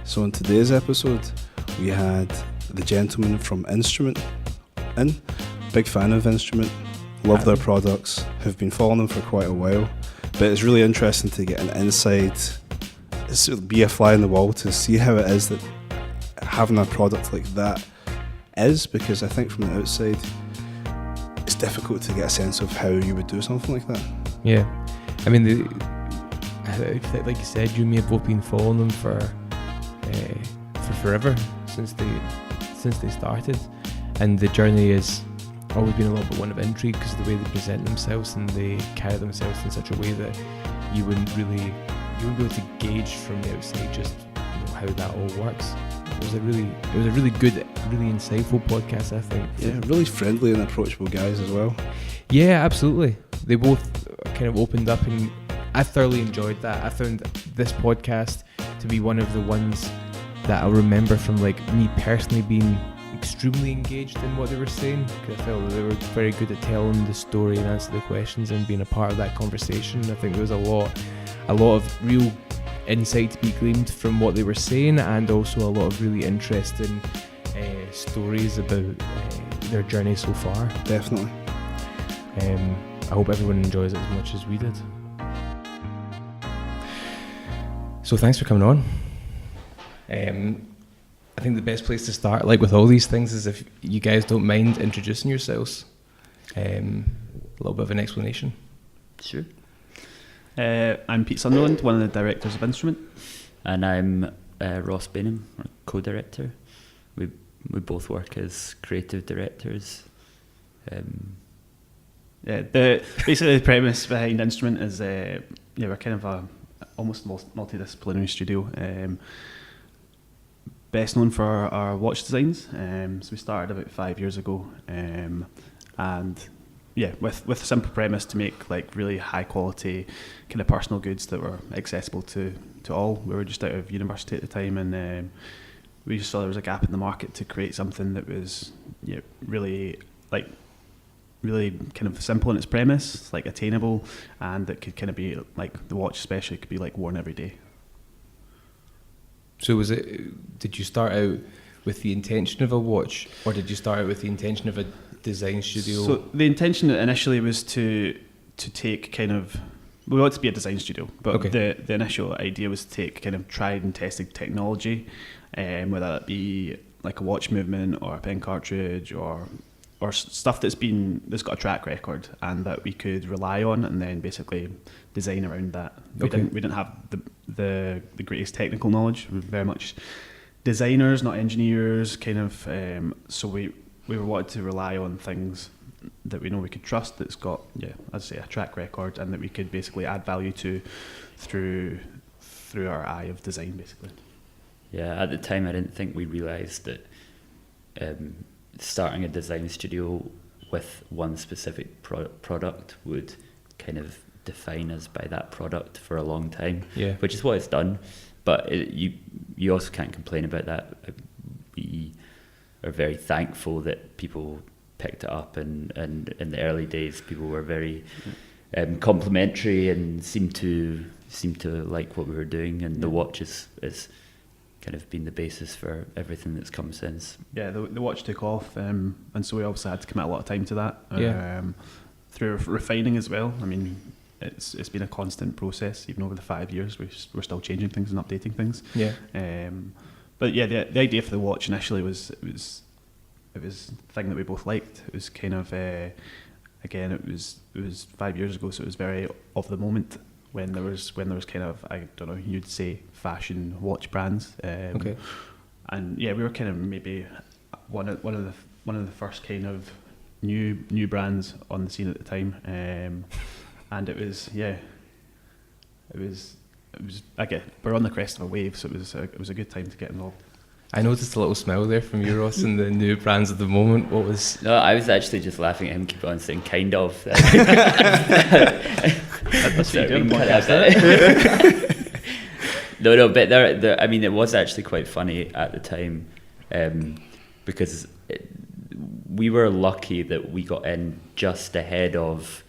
So in today's episode, we had the gentleman from Instrmnt in. Big fan of Instrmnt, love their products, have been following them for quite a while. But it's really interesting to get an inside, be a fly in the wall to see how it is that having a product like that is, because I think from the outside, it's difficult to get a sense of how you would do something like that. Yeah, I mean, like you said, you and me have both been following them for forever, since they started, and the journey has always been a little bit one of intrigue because of the way they present themselves and they carry themselves in such a way that you wouldn't be able to gauge from the outside just how that all works. It was a really good, really insightful podcast, I think. Yeah, really friendly and approachable guys as well. Yeah, absolutely. They both kind of opened up, and I thoroughly enjoyed that. I found this podcast to be one of the ones that I'll remember from like me personally being extremely engaged in what they were saying, because I felt that they were very good at telling the story and answering the questions and being a part of that conversation. I think there was a lot of real insight to be gleaned from what they were saying, and also a lot of really interesting stories about their journey so far. Definitely. I hope everyone enjoys it as much as we did. So thanks for coming on. I think the best place to start, like with all these things, is if you guys don't mind introducing yourselves. A little bit of an explanation. Sure. I'm Pete Sunderland, one of the directors of Instrmnt. And I'm Ross Baynham, co-director. We both work as creative directors. Basically the premise behind Instrmnt is we're kind of a almost multidisciplinary studio. Best known for our watch designs. So we started about 5 years ago, and with a simple premise to make like really high quality kind of personal goods that were accessible to all. We were just out of university at the time, and we just saw there was a gap in the market to create something that was really kind of simple in its premise, like attainable, and that could kind of be like the watch especially could be like worn every day. So did you start out with the intention of a watch, or did you start out with the intention of a design studio? So the intention initially was to take kind of, we wanted to be a design studio, but okay. the initial idea was to take kind of tried and tested technology, whether that be like a watch movement or a pen cartridge or stuff that's got a track record and that we could rely on, and then basically design around that. We didn't have the greatest technical knowledge. We were very much designers, not engineers, kind of. So we wanted to rely on things that we know we could trust, that's got, I'd say, a track record, and that we could basically add value to through our eye of design, basically. Yeah, at the time I didn't think we realised that starting a design studio with one specific product would kind of define us by that product for a long time, which is what it's done. But you also can't complain about that. We are very thankful that people picked it up, and in the early days people were very complimentary and seemed to like what we were doing, and the watch is kind of been the basis for everything that's come since. Yeah, the watch took off, and so we obviously had to commit a lot of time to that. Through refining as well. I mean, it's been a constant process. Even over the 5 years, we're still changing things and updating things. Yeah. But yeah, the idea for the watch initially was it was a thing that we both liked. It was kind of again, it was 5 years ago, so it was very of the moment. When there was kind of, I don't know, you'd say fashion watch brands, and we were kind of maybe one of the first kind of new brands on the scene at the time, and it was we're on the crest of a wave, so it was a good time to get involved. I noticed a little smile there from you, Ross, and the new brands at the moment. What was? No, I was actually just laughing at him keep on saying kind of. That's what you're doing. No, but there. I mean, it was actually quite funny at the time, because we were lucky that we got in just ahead of.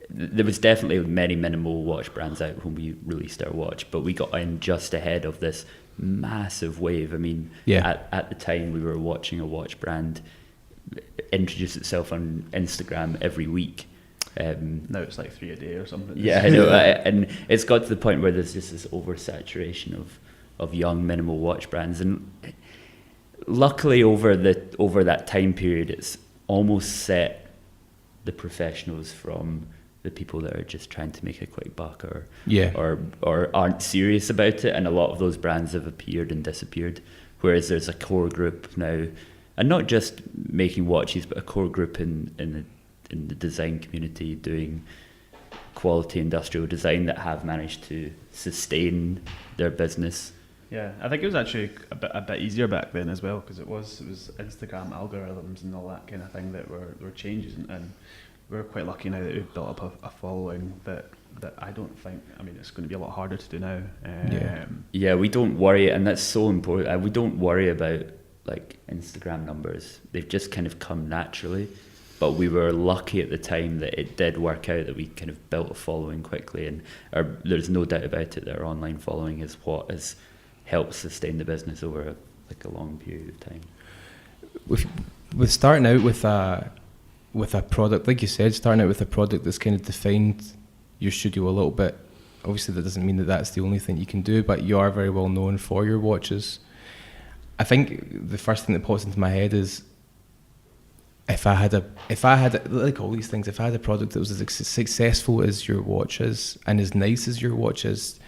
There was definitely many minimal watch brands out when we released our watch, but we got in just ahead of this massive wave. I mean, at the time we were watching a watch brand introduce itself on Instagram every week. Now it's like 3 a day or something. Yeah, I know. And it's got to the point where there's just this oversaturation of young minimal watch brands. And luckily over that time period, it's almost set the professionals from the people that are just trying to make a quick buck or aren't serious about it. And a lot of those brands have appeared and disappeared, whereas there's a core group now, and not just making watches, but a core group in the design community doing quality industrial design that have managed to sustain their business. Yeah, I think it was actually a bit easier back then as well, because it was Instagram algorithms and all that kind of thing that were changing, and we're quite lucky now that we've built up a following that I don't think, I mean, it's going to be a lot harder to do now. Yeah, we don't worry, and that's so important. We don't worry about like Instagram numbers. They've just kind of come naturally. But we were lucky at the time that it did work out, that we kind of built a following quickly, and there's no doubt about it that our online following is what has helped sustain the business over a long period of time. With starting out with a product, like you said, starting out with a product that's kind of defined your studio a little bit. Obviously, that doesn't mean that that's the only thing you can do, but you are very well known for your watches. I think the first thing that pops into my head is, if I had like all these things, if I had a product that was as successful as your watch is and as nice as your watch is,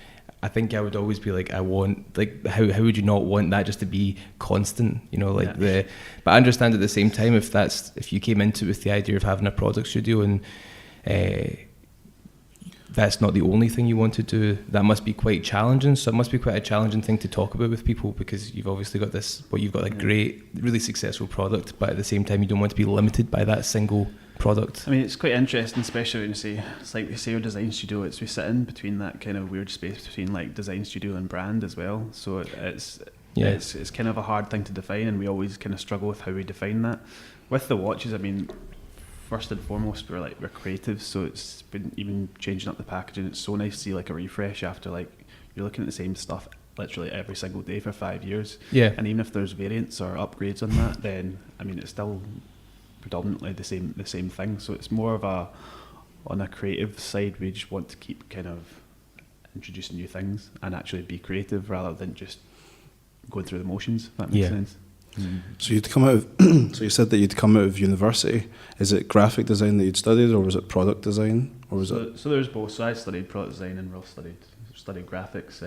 I think I would always be like, I want, like, how would you not want that just to be constant, you know, like but I understand at the same time, if you came into it with the idea of having a product studio and that's not the only thing you want to do, that must be quite challenging. So it must be quite a challenging thing to talk about with people, because you've obviously got you've got a great, really successful product, but at the same time you don't want to be limited by that single product. I mean, it's quite interesting, especially when you say, it's like we say our design studio, we sit in between that kind of weird space between like design studio and brand as well. So it's kind of a hard thing to define, and we always kind of struggle with how we define that. With the watches, I mean, first and foremost, we're creative, so it's been even changing up the packaging. It's so nice to see like a refresh after, like, you're looking at the same stuff literally every single day for 5 years. Yeah. And even if there's variants or upgrades on that, then I mean, it's still predominantly the same thing. So it's more of on a creative side, we just want to keep kind of introducing new things and actually be creative rather than just going through the motions, if that makes sense. So you'd come out of, so you said that you'd come out of university. Is it graphic design that you'd studied, or was it product design, or was it? So there's both. So I studied product design and Ross studied graphics.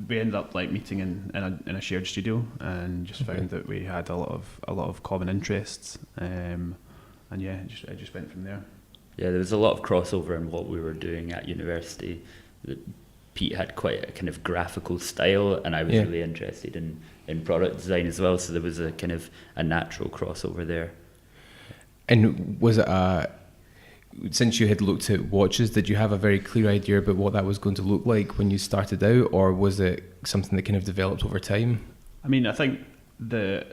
We ended up like meeting in a shared studio, and just found that we had a lot of common interests. It just went from there. Yeah, there was a lot of crossover in what we were doing at university. Pete had quite a kind of graphical style, and I was really interested in product design as well, so there was a kind of a natural crossover there. And was it since you had looked at watches, did you have a very clear idea about what that was going to look like when you started out, or was it something that kind of developed over time? I mean, I think I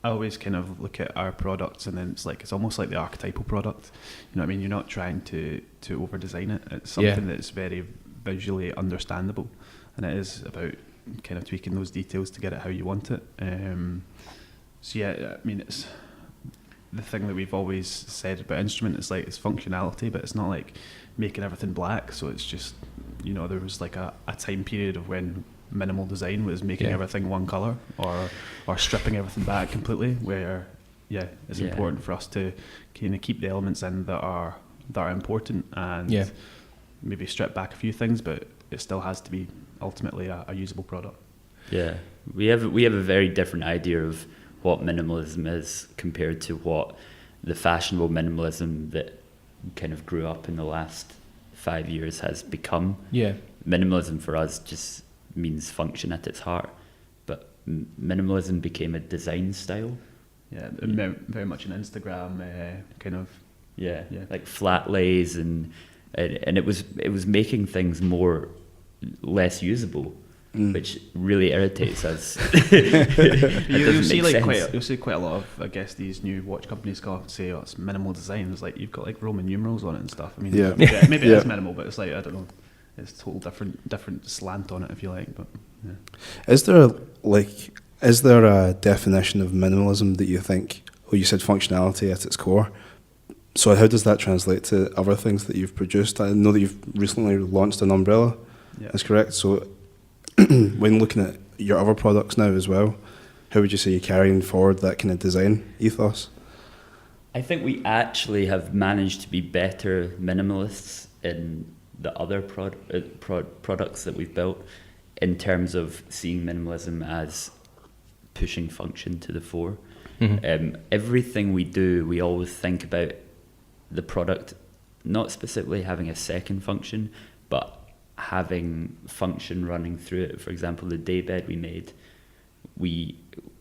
always kind of look at our products, and then it's almost like the archetypal product. You know what I mean? You're not trying to over design it. It's something that's very visually understandable, and it is about kind of tweaking those details to get it how you want it. I mean, it's the thing that we've always said about Instrmnt is like, it's functionality, but it's not like making everything black. So it's just, you know, there was like a time period of when minimal design was making everything one color or stripping everything back completely, where it's important for us to kind of keep the elements in that are important, and maybe strip back a few things, but it still has to be ultimately a usable product. Yeah, we have a very different idea of what minimalism is compared to what the fashionable minimalism that kind of grew up in the last 5 years has become. Yeah, minimalism for us just means function at its heart, but minimalism became a design style. Yeah, very much an Instagram kind of. Yeah, like flat lays and it was making things less usable, which really irritates us. You'll see quite a lot of, I guess, these new watch companies say, oh, it's minimal design. It's like you've got like Roman numerals on it and stuff. I mean, maybe it is minimal, but it's like, I don't know. it's total different slant on it, if you like. But yeah. Is there a definition of minimalism that you think? Well, you said functionality at its core. So how does that translate to other things that you've produced? I know that you've recently launched an umbrella. Yeah. That's correct. So when looking at your other products now as well, how would you say you're carrying forward that kind of design ethos? I think we actually have managed to be better minimalists in the other products that we've built, in terms of seeing minimalism as pushing function to the fore. Mm-hmm. Everything we do, we always think about the product not specifically having a second function, but having function running through it. For example, the daybed we made, we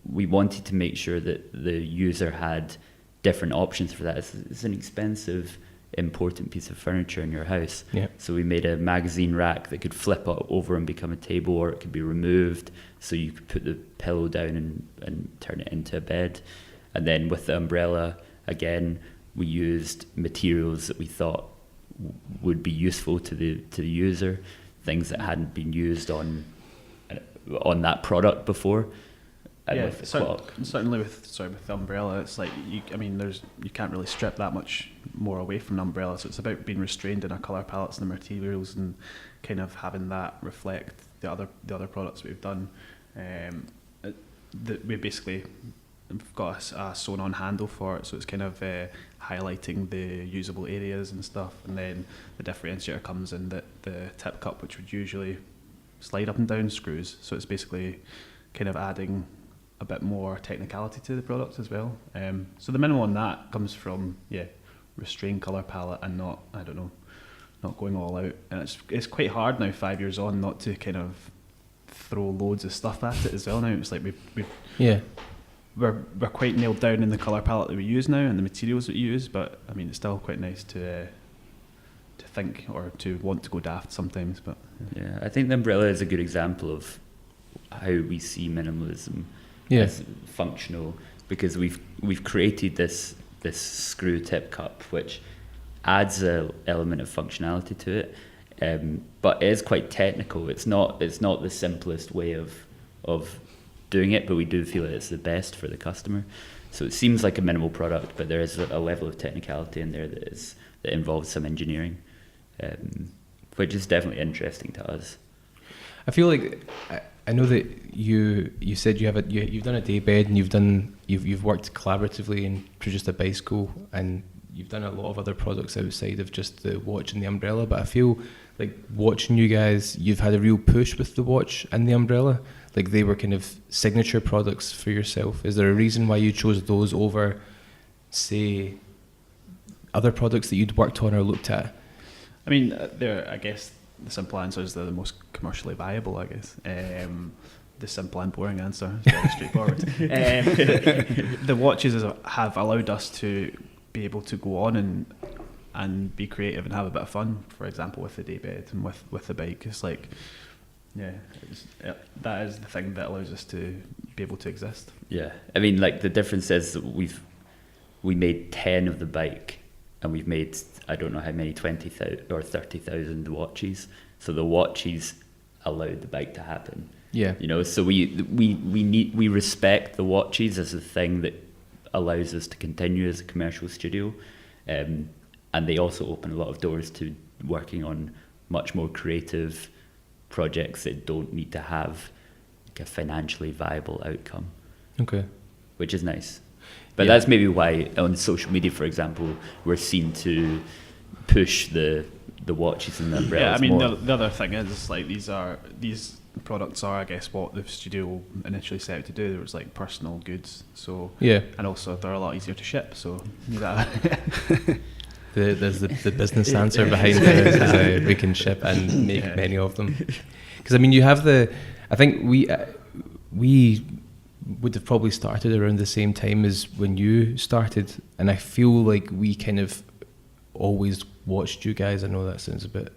wanted to make sure that the user had different options for that. It's an expensive, important piece of furniture in your house. Yeah. So we made a magazine rack that could flip over and become a table, or it could be removed, so you could put the pillow down and turn it into a bed. And then with the umbrella, again, we used materials that we thought would be useful to the user, things that hadn't been used on that product before. And yeah, with the certainly with the umbrella, it's like you can't really strip that much more away from an umbrella. So it's about being restrained in our colour palettes and the materials, and kind of having that reflect the other products we've done. We basically have got a sewn-on handle for it, so it's kind of highlighting the usable areas and stuff. And then the differentiator comes in the tip cup, which would usually slide up and down screws. So it's basically kind of adding a bit more technicality to the product as well. So the minimum on that comes from restrained colour palette and not going all out. And it's quite hard now, 5 years on, not to kind of throw loads of stuff at it as well now. It's like we're quite nailed down in the colour palette that we use now and the materials that we use, but I mean it's still quite nice to think or to want to go daft sometimes. But yeah, I think the umbrella is a good example of how we see minimalism as functional, because we've created this screw tip cup which adds an element of functionality to it, but it is quite technical. It's not the simplest way of doing it, but we do feel it's the best for the customer. So it seems like a minimal product, but there is a level of technicality in there that involves some engineering, which is definitely interesting to us. I feel like I know that you said you've done a daybed, and you've worked collaboratively and produced a bicycle, and you've done a lot of other products outside of just the watch and the umbrella. But I feel like watching you guys, you've had a real push with the watch and the umbrella. Like they were kind of signature products for yourself. Is there a reason why you chose those over, say, other products that you'd worked on or looked at? I mean, I guess the simple answer is they're the most commercially viable, I guess. The simple and boring answer is very straightforward. The watches have allowed us to be able to go on and be creative and have a bit of fun. For example, with the daybed and with the bike, it's like, that is the thing that allows us to be able to exist. Yeah, I mean, like the difference is that we made 10 of the bike, and we've made, I don't know how many, 20,000 or 30,000 watches. So the watches allowed the bike to happen. Yeah, so we respect the watches as a thing that allows us to continue as a commercial studio, and they also open a lot of doors to working on much more creative projects that don't need to have like a financially viable outcome. Okay, which is nice. But that's maybe why on social media, for example, we're seen to push the watches and the umbrellas. Yeah, I mean, more. The other thing is like these products are, I guess, what the studio initially set out to do. There was like personal goods, so and also they're a lot easier to ship. So there's the business answer behind this is we can ship and make many of them. Because I mean, you have I think we would have probably started around the same time as when you started, and I feel like we kind of always watched you guys. I know that sounds a bit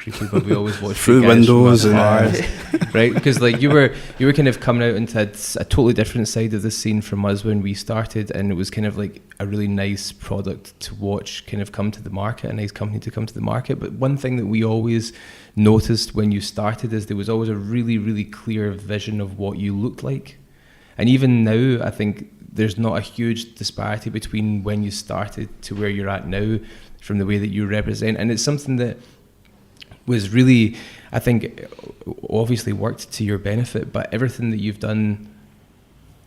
creepy, but we always watched through the guys from windows and cars, right? Because like you were kind of coming out into a totally different side of the scene from us when we started, and it was kind of like a really nice product to watch kind of come to the market, a nice company to come to the market. But one thing that we always noticed when you started is there was always a really, really clear vision of what you looked like. And even now, I think there's not a huge disparity between when you started to where you're at now from the way that you represent. And it's something that was really, I think, obviously worked to your benefit, but everything that you've done,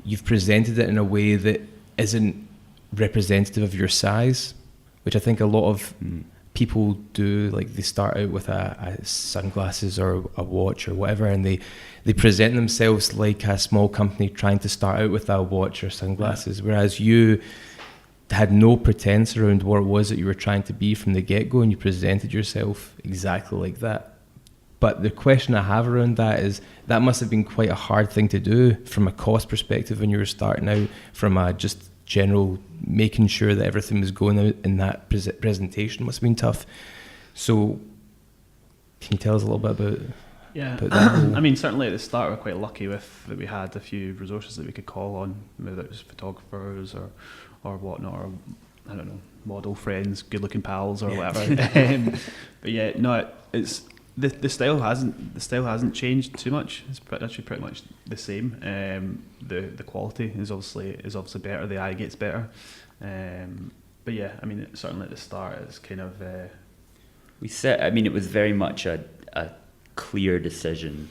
you've presented it in a way that isn't representative of your size, which I think a lot of people do. Like they start out with a sunglasses or a watch or whatever, and they present themselves like a small company trying to start out with a watch or sunglasses, whereas you had no pretense around what it was that you were trying to be from the get-go, and you presented yourself exactly like that. But the question I have around that is, that must have been quite a hard thing to do from a cost perspective when you were starting out, from a just general making sure that everything was going out in that presentation must have been tough. So can you tell us a little bit about about that? I mean, certainly at the start we were quite lucky with that we had a few resources that we could call on, whether it was photographers or whatnot, or I don't know, model friends, good looking pals or whatever. But yeah, no, it's the style hasn't changed too much. It's actually pretty much the same. The quality is obviously better. The eye gets better. But yeah, I mean, certainly at the start it's kind of it was very much a clear decision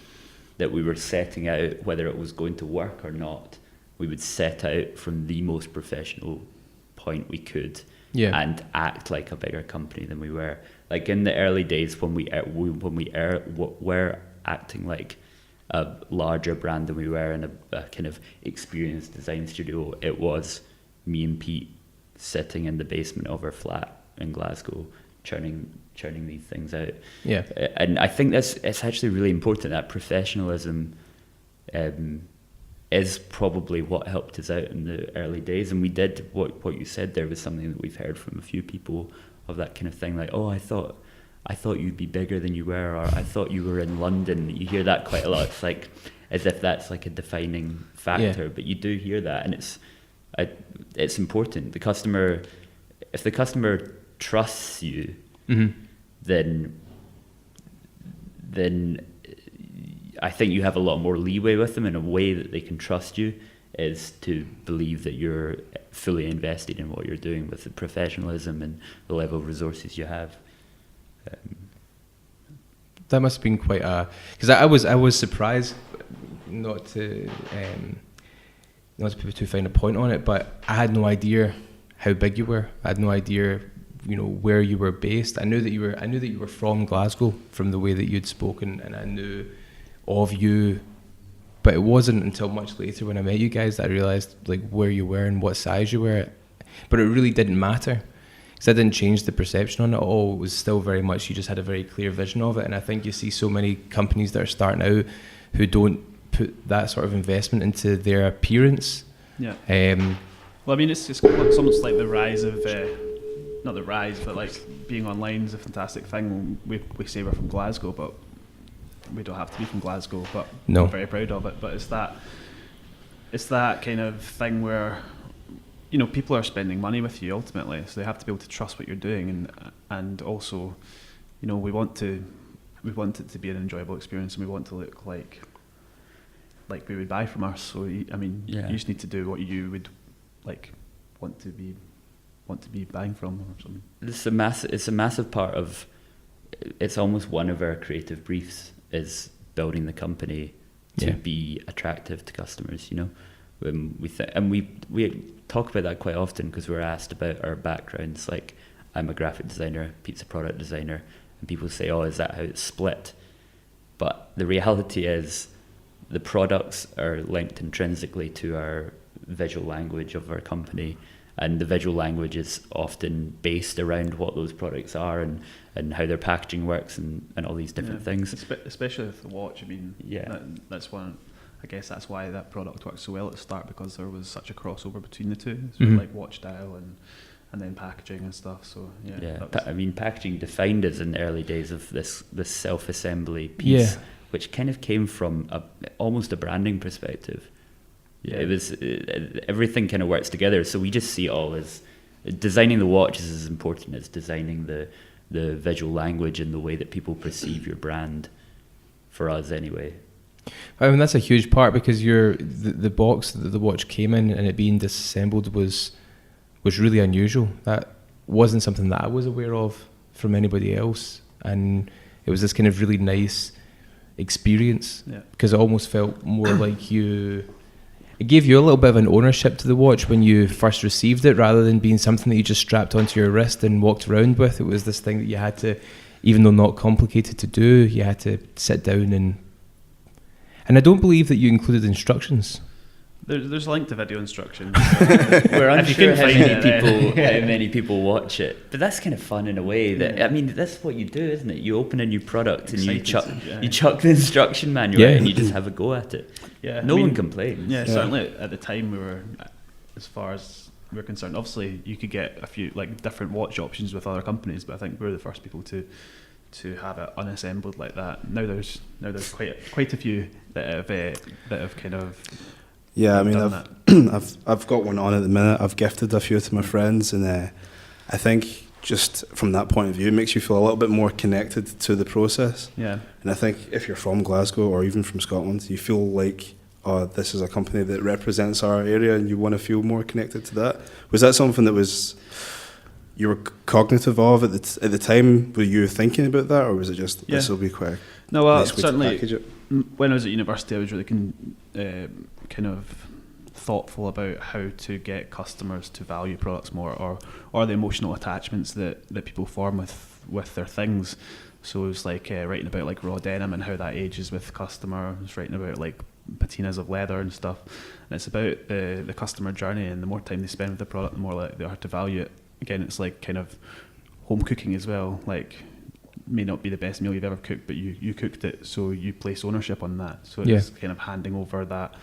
that we were setting out whether it was going to work or not. We would set out from the most professional point we could, and act like a bigger company than we were. Like in the early days when we were acting like a larger brand than we were in a kind of experienced design studio, it was me and Pete sitting in the basement of our flat in Glasgow, churning these things out. Yeah. And I think it's actually really important that professionalism is probably what helped us out in the early days. And we did what you said there was something that we've heard from a few people of that kind of thing, like, oh, I thought you'd be bigger than you were, or I thought you were in London. You hear that quite a lot. It's like as if that's like a defining factor, but you do hear that, and it's important. If the customer trusts you, then I think you have a lot more leeway with them, and a way that they can trust you is to believe that you're fully invested in what you're doing with the professionalism and the level of resources you have. That must have been quite because I was surprised, not to put too fine a point on it, but I had no idea how big you were. I had no idea, where you were based. I knew that you were from Glasgow from the way that you'd spoken, and I knew of you, but it wasn't until much later when I met you guys that I realised like where you were and what size you were. But it really didn't matter, because I didn't change the perception on it at all. It was still very much, you just had a very clear vision of it. And I think you see so many companies that are starting out who don't put that sort of investment into their appearance. Yeah. Well, I mean, it's just almost like the rise of not the rise, but like being online is a fantastic thing. We say we're from Glasgow, but we don't have to be from Glasgow, but no. I'm very proud of it. But it's that kind of thing where people are spending money with you ultimately, so they have to be able to trust what you're doing, and also we want it to be an enjoyable experience, and we want to look like we would buy from us. So you just need to do what you would like want to be buying from or something. It's a massive part of. It's almost one of our creative briefs is building the company to be attractive to customers. We talk about that quite often because we're asked about our backgrounds. Like, I'm a graphic designer, Pete's a product designer, and people say, "Oh, is that how it's split?" But the reality is, the products are linked intrinsically to our visual language of our company. And the visual language is often based around what those products are and how their packaging works and all these different things. Especially with the watch. I mean, that's one. I guess that's why that product worked so well at the start, because there was such a crossover between the two. So like watch dial and then packaging and stuff. So packaging defined us in the early days of this self-assembly piece, which kind of came from almost a branding perspective. Yeah, it was everything kind of works together. So we just see it all as designing the watch is as important as designing the visual language and the way that people perceive your brand. For us, anyway. I mean, that's a huge part, because the box that the watch came in and it being disassembled was really unusual. That wasn't something that I was aware of from anybody else, and it was this kind of really nice experience, because it almost felt more like it gave you a little bit of an ownership to the watch when you first received it, rather than being something that you just strapped onto your wrist and walked around with. It was this thing that you had to, even though not complicated to do, you had to sit down and I don't believe that you included instructions. There's a link to video instructions. We're unsure how many people watch it, but that's kind of fun in a way. That I mean, that's what you do, isn't it? You open a new product and you chuck the instruction manual out and you just have a go at it. Yeah, no one complains. Yeah, certainly at the time we were, as far as we're concerned, obviously you could get a few like different watch options with other companies, but I think we were the first people to have it unassembled like that. Now there's quite a few that have kind of. Yeah, I mean, I've got one on at the minute. I've gifted a few to my friends, and I think just from that point of view, it makes you feel a little bit more connected to the process. Yeah. And I think if you're from Glasgow or even from Scotland, you feel like, oh, this is a company that represents our area, and you want to feel more connected to that. Was that something that you were cognitive of at the time? Were you thinking about that, or was it just this will be quite nice way certainly, to package it? When I was at university, I was really kind of thoughtful about how to get customers to value products more, or the emotional attachments that people form with their things. So it was like writing about like raw denim and how that ages with customer. I was writing about like patinas of leather and stuff. And it's about the customer journey, and the more time they spend with the product, the more likely they are to value it. Again, it's like kind of home cooking as well. Like, may not be the best meal you've ever cooked, but you cooked it, so you place ownership on that. So it's kind of handing over that,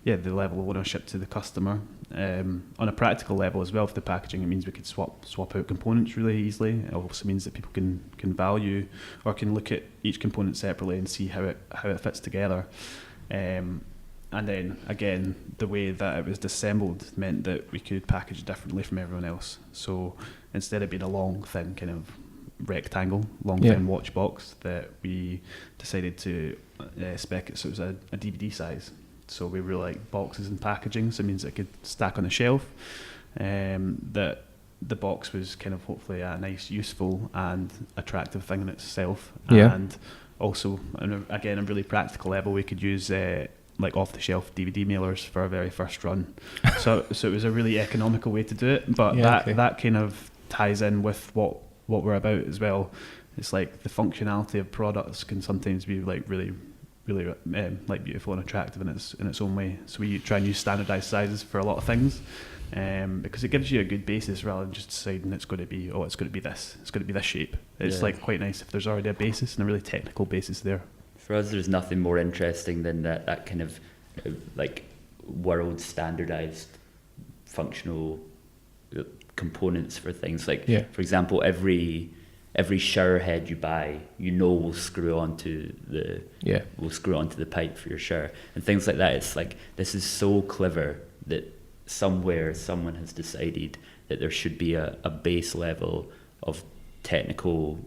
the level of ownership to the customer. On a practical level as well, for the packaging, it means we could swap out components really easily. It also means that people can value or can look at each component separately and see how it fits together. And then again, the way that it was disassembled meant that we could package it differently from everyone else. So instead of being a long, thin kind of rectangle, thin watch box, that we decided to spec it so it was a DVD size. So we really like boxes and packaging, so it means it could stack on a shelf. That the box was kind of hopefully a nice, useful and attractive thing in itself. And also, again, a really practical level, we could use like off-the-shelf DVD mailers for our very first run. So it was a really economical way to do it, but that kind of ties in with what we're about as well. It's like the functionality of products can sometimes be like really like beautiful and attractive in its own way. So we try and use standardized sizes for a lot of things, because it gives you a good basis rather than just deciding it's going to be this shape. It's like quite nice if there's already a basis and a really technical basis there. For us, there's nothing more interesting than that kind of like world standardized functional components for things. Like, for example, every shower head you buy, will screw onto the pipe for your shower and things like that. It's like, this is so clever that somewhere someone has decided that there should be a base level of technical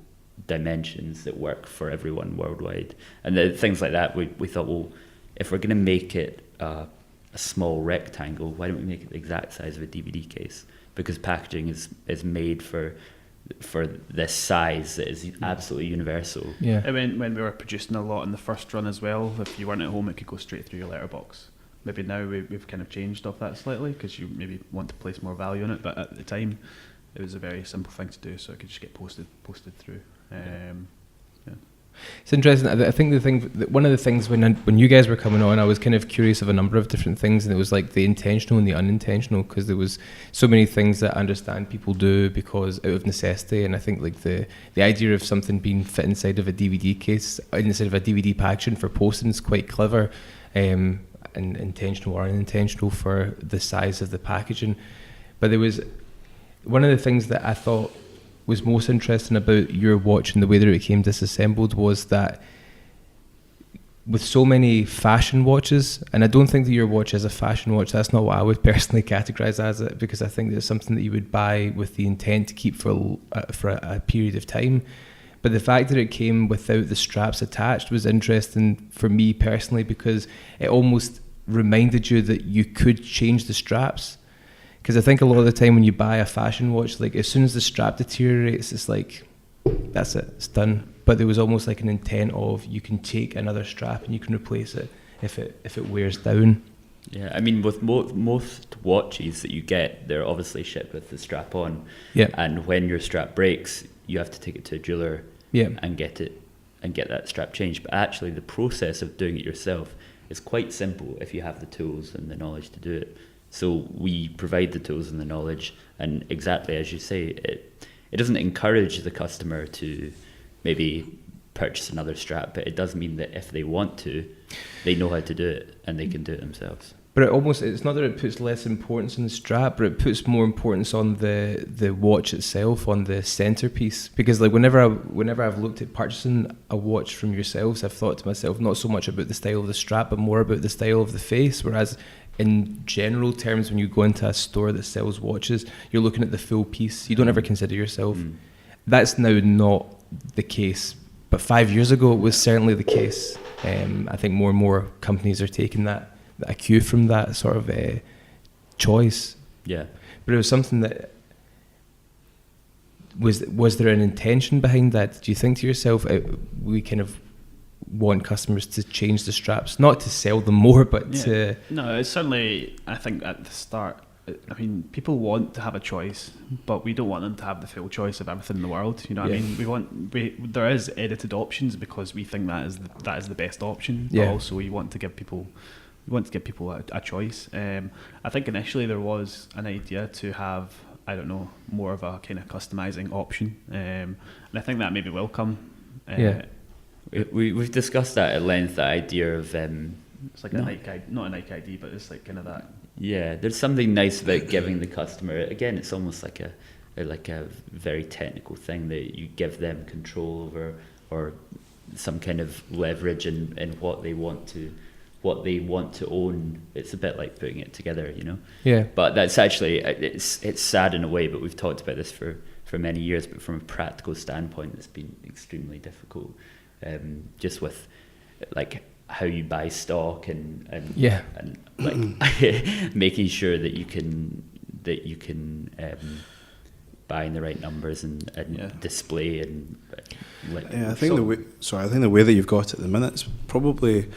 dimensions that work for everyone worldwide. And things like that, we thought, well, if we're going to make it a small rectangle, why don't we make it the exact size of a DVD case? Because packaging is made for this size that is absolutely universal. Yeah. And when we were producing a lot in the first run as well, if you weren't at home, it could go straight through your letterbox. Maybe now we've kind of changed off that slightly because you maybe want to place more value on it, but at the time it was a very simple thing to do, so it could just get posted through. It's interesting. I think one of the things when you guys were coming on, I was kind of curious of a number of different things, and it was like the intentional and the unintentional, because there was so many things that I understand people do because out of necessity, and I think like the idea of something being fit inside of a DVD case instead of a DVD packaging for posting is quite clever, and intentional or unintentional for the size of the packaging. But there was, one of the things that I thought was most interesting about your watch and the way that it came disassembled was that with so many fashion watches, and I don't think that your watch is a fashion watch, that's not what I would personally categorize as it, because I think it's something that you would buy with the intent to keep for a period of time. But the fact that it came without the straps attached was interesting for me personally, because it almost reminded you that you could change the straps. Because I think a lot of the time when you buy a fashion watch, like as soon as the strap deteriorates, it's like, that's it, it's done. But there was almost like an intent of you can take another strap and you can replace it if it wears down. Yeah, I mean, with most watches that you get, they're obviously shipped with the strap on. Yeah. And when your strap breaks, you have to take it to a jeweler and get that strap changed. But actually, the process of doing it yourself is quite simple if you have the tools and the knowledge to do it. So we provide the tools and the knowledge, and exactly as you say, it doesn't encourage the customer to maybe purchase another strap, but it does mean that if they want to, they know how to do it and they can do it themselves. But it's not that it puts less importance on the strap, but it puts more importance on the watch itself, on the centerpiece. Because like whenever I've looked at purchasing a watch from yourselves, I've thought to myself, not so much about the style of the strap, but more about the style of the face. Whereas in general terms, when you go into a store that sells watches, you're looking at the full piece. You don't ever consider yourself. That's now not the case, but 5 years ago it was certainly the case. I think more and more companies are taking a cue from that sort of choice. Yeah. But it was something that was there an intention behind that? Do you think to yourself, we kind of want customers to change the straps, not to sell them more, but to... No, it's certainly, I think at the start, I mean, people want to have a choice, but we don't want them to have the full choice of everything in the world. You know what I mean? There is edited options because we think that is the best option. But also we want to give people a choice. I think initially there was an idea to have, I don't know, more of a kind of customizing option, and I think that maybe will come. We've discussed that at length. The idea of it's like a Nike, not a Nike ID, but it's like kind of that. Yeah, there's something nice about giving the customer. Again, it's almost like a very technical thing that you give them control over, or some kind of leverage in what they want to own. It's a bit like putting it together, you know. Yeah. But that's actually it's sad in a way. But we've talked about this for many years. But from a practical standpoint, it's been extremely difficult. Just with like how you buy stock and like making sure that you can buy in the right numbers and display and I think the way that you've got it at the minute is probably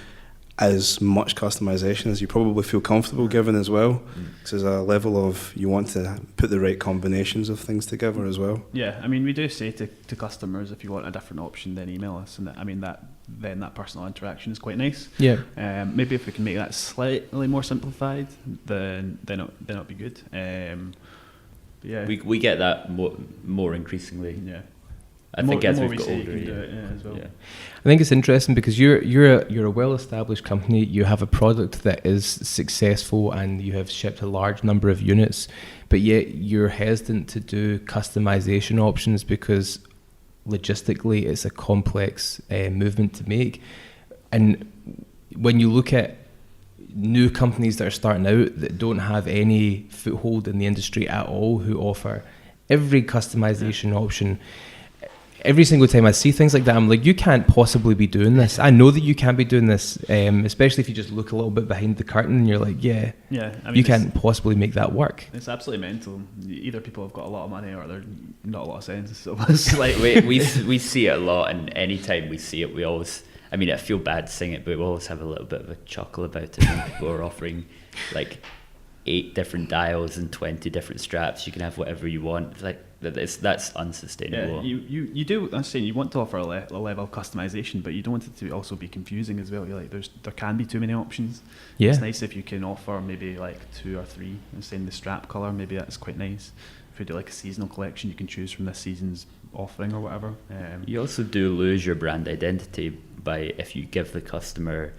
as much customization as you probably feel comfortable giving as well, because there's a level of you want to put the right combinations of things together as well. Yeah, I mean, we do say to customers, if you want a different option, then email us, and I mean that personal interaction is quite nice. Yeah. Maybe if we can make that slightly more simplified, then it'll be good. Yeah. We get that more increasingly. Yeah. I think as we've got older, as well. Yeah. I think it's interesting because you're a well-established company. You have a product that is successful and you have shipped a large number of units, but yet you're hesitant to do customization options because logistically it's a complex movement to make. And when you look at new companies that are starting out that don't have any foothold in the industry at all, who offer every customization option, every single time I see things like that, I'm like, you can't possibly be doing this. I know that you can't be doing this, especially if you just look a little bit behind the curtain and you're like, I mean, you can't possibly make that work. It's absolutely mental. Either people have got a lot of money or they're not a lot of sense. So it's like we see it a lot, and anytime we see it, we always, I mean, I feel bad saying it, but we always have a little bit of a chuckle about it when people are offering like 8 different dials and 20 different straps. You can have whatever you want. It's like that's unsustainable. Yeah, you do. I'm saying you want to offer a level of customization, but you don't want it to also be confusing as well. You're like, there can be too many options. Yeah. It's nice if you can offer maybe like 2 or 3. And saying the strap color, maybe that's quite nice. If you do like a seasonal collection, you can choose from this season's offering or whatever. You also do lose your brand identity by if you give the customer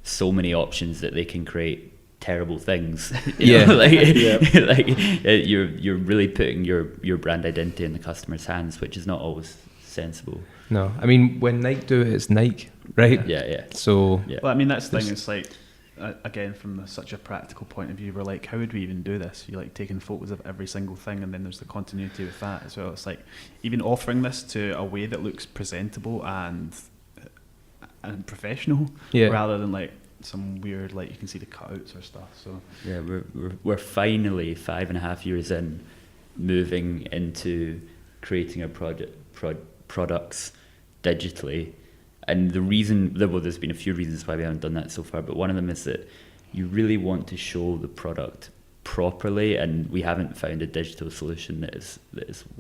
so many options that they can create terrible things. Yeah. You're really putting your brand identity in the customer's hands, which is not always sensible. No, I mean, when Nike do it, it's Nike, right? Yeah. So Yeah. Well, I mean, that's the thing. It's like, again, from such a practical point of view, we're like, how would we even do this? You're like taking photos of every single thing, and then there's the continuity with that as well. It's like even offering this to a way that looks presentable and professional, rather than like some weird, like you can see the cutouts or stuff. So yeah, we're finally 5.5 years in, moving into creating our products digitally. And the reason, well, there's been a few reasons why we haven't done that so far, but one of them is that you really want to show the product properly, and we haven't found a digital solution that has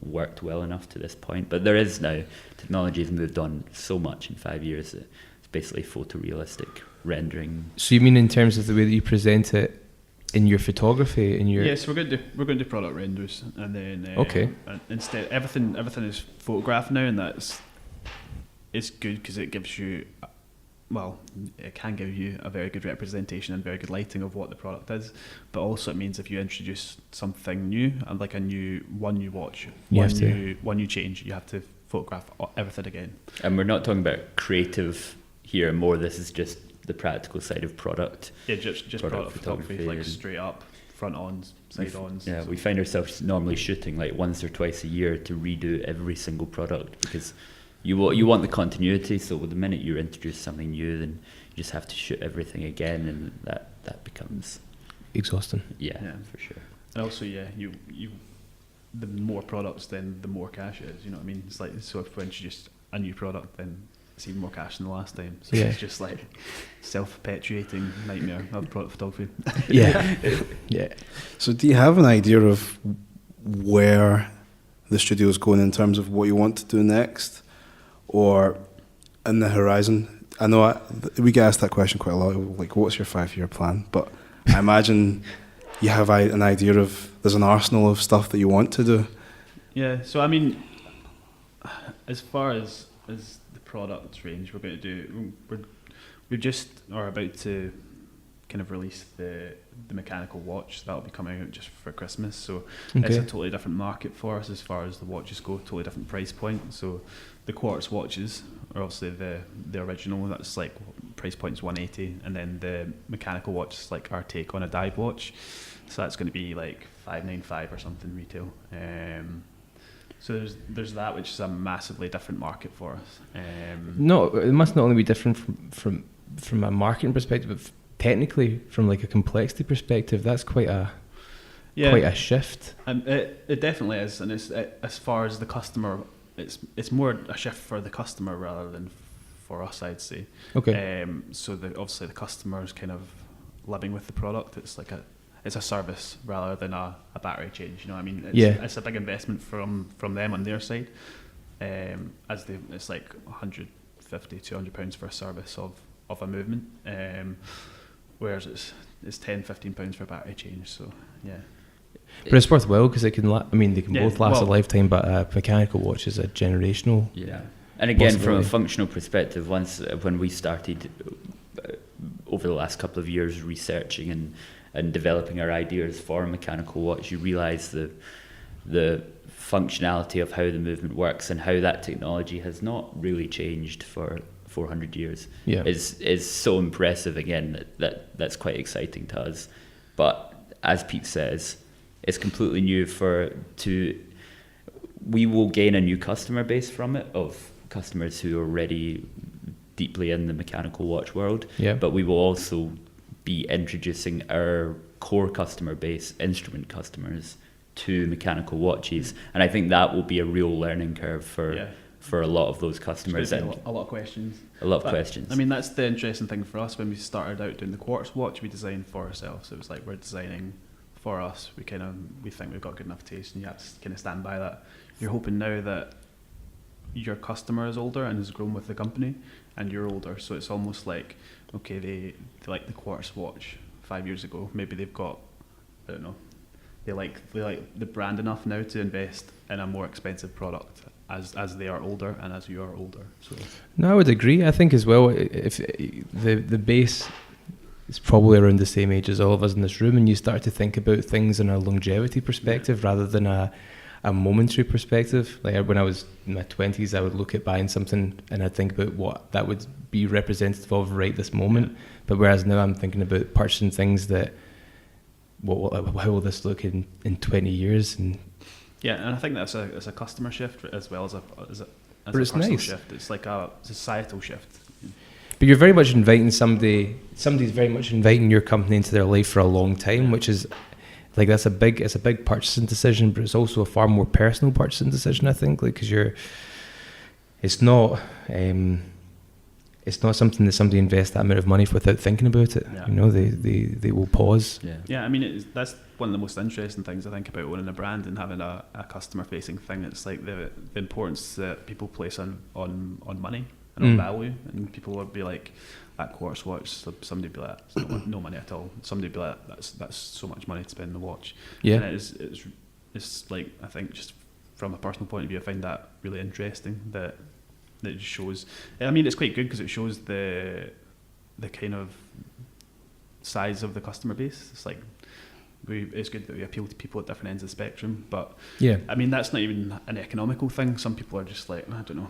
worked well enough to this point. But there is now. Technology has moved on so much in 5 years that it's basically photorealistic rendering. So you mean in terms of the way that you present it in your photography, in your... Yes, we're going to do product renders, and then and instead everything is photographed now, and it's good because it gives you, well, it can give you a very good representation and very good lighting of what the product is, but also it means if you introduce something new, and like one new watch, one new change, you have to photograph everything again. And we're not talking about creative here, more this is just the practical side of product. Yeah, just product photography, like straight up, front ons, side ons. Yeah, we find ourselves normally shooting like once or twice a year to redo every single product, because you want the continuity. So the minute you introduce something new, then you just have to shoot everything again, and that becomes exhausting. Yeah, for sure. And also, you the more products, then the more cash it is. You know what I mean? It's like, so if we introduce a new product, then it's even more cash than the last time. So it's just like self-perpetuating nightmare of product photography. Yeah. So do you have an idea of where the studio is going in terms of what you want to do next, or in the horizon? I know we get asked that question quite a lot, like what's your 5-year plan? But I imagine you have an idea of, there's an arsenal of stuff that you want to do. Yeah, so I mean, as far as the product range we're going to do, we just are about to kind of release the mechanical watch that'll be coming out just for Christmas. So it's a totally different market for us as far as the watches go, totally different price point. So the quartz watches are obviously the original, that's like price point's 180, and then the mechanical watch is like our take on a dive watch. So that's going to be like 595 or something retail. So there's that, which is a massively different market for us. No, it must not only be different from a marketing perspective, but technically from like a complexity perspective, that's quite a shift. It definitely is, and it's as far as the customer, it's more a shift for the customer rather than for us, I'd say. Okay. So obviously the customer is kind of living with the product. It's a service rather than a battery change. You know what I mean? It's a big investment from them on their side. It's like £150, £200 for a service of a movement. Whereas it's £10-15 for a battery change. So yeah. But it's worthwhile because it can. They can both last a lifetime. But a mechanical watch is a generational. Yeah. And again, from a functional perspective, when we started over the last couple of years researching and developing our ideas for a mechanical watch, you realise the functionality of how the movement works and how that technology has not really changed for 400 years is so impressive. Again, that's quite exciting to us. But as Pete says, it's completely new we will gain a new customer base from it, of customers who are already deeply in the mechanical watch world. Yeah. But we will also be introducing our core customer base, Instrmnt customers, to mechanical watches, and I think that will be a real learning curve for a lot of those customers. And a lot of questions. Questions. I mean, that's the interesting thing for us. When we started out doing the quartz watch, we designed for ourselves. It was like, we're designing for us. We think we've got good enough taste, and you have to kind of stand by that. You're hoping now that your customer is older and has grown with the company, and you're older, so it's almost like, okay, they like the quartz watch 5 years ago. Maybe they've got, I don't know, they like the brand enough now to invest in a more expensive product as they are older and as you are older. So no, I would agree. I think as well, if the base is probably around the same age as all of us in this room, and you start to think about things in a longevity perspective rather than a momentary perspective. Like when I was in my 20s, I would look at buying something and I'd think about what that would be representative of right this moment. But whereas now I'm thinking about purchasing things that, how will this look in 20 years? And and I think that's a customer shift as well as a but it's personal nice. shift. It's like a societal shift. But you're very much inviting somebody's very much inviting your company into their life for a long time, which is like, it's a big purchasing decision, but it's also a far more personal purchasing decision, I think, like, because it's not something that somebody invests that amount of money for without thinking about it. You know, they will pause. I mean, that's one of the most interesting things I think about owning a brand and having a customer facing thing. It's like the importance that people place on money and on value, and people would be like, that quartz watch, somebody would be like, it's no money at all. Somebody would be like, that's so much money to spend on the watch. And it's like, I think just from a personal point of view, I find that really interesting, that it just shows. I mean, it's quite good because it shows the kind of size of the customer base. It's like, it's good that we appeal to people at different ends of the spectrum, but I mean, that's not even an economical thing. Some people are just like, I don't know,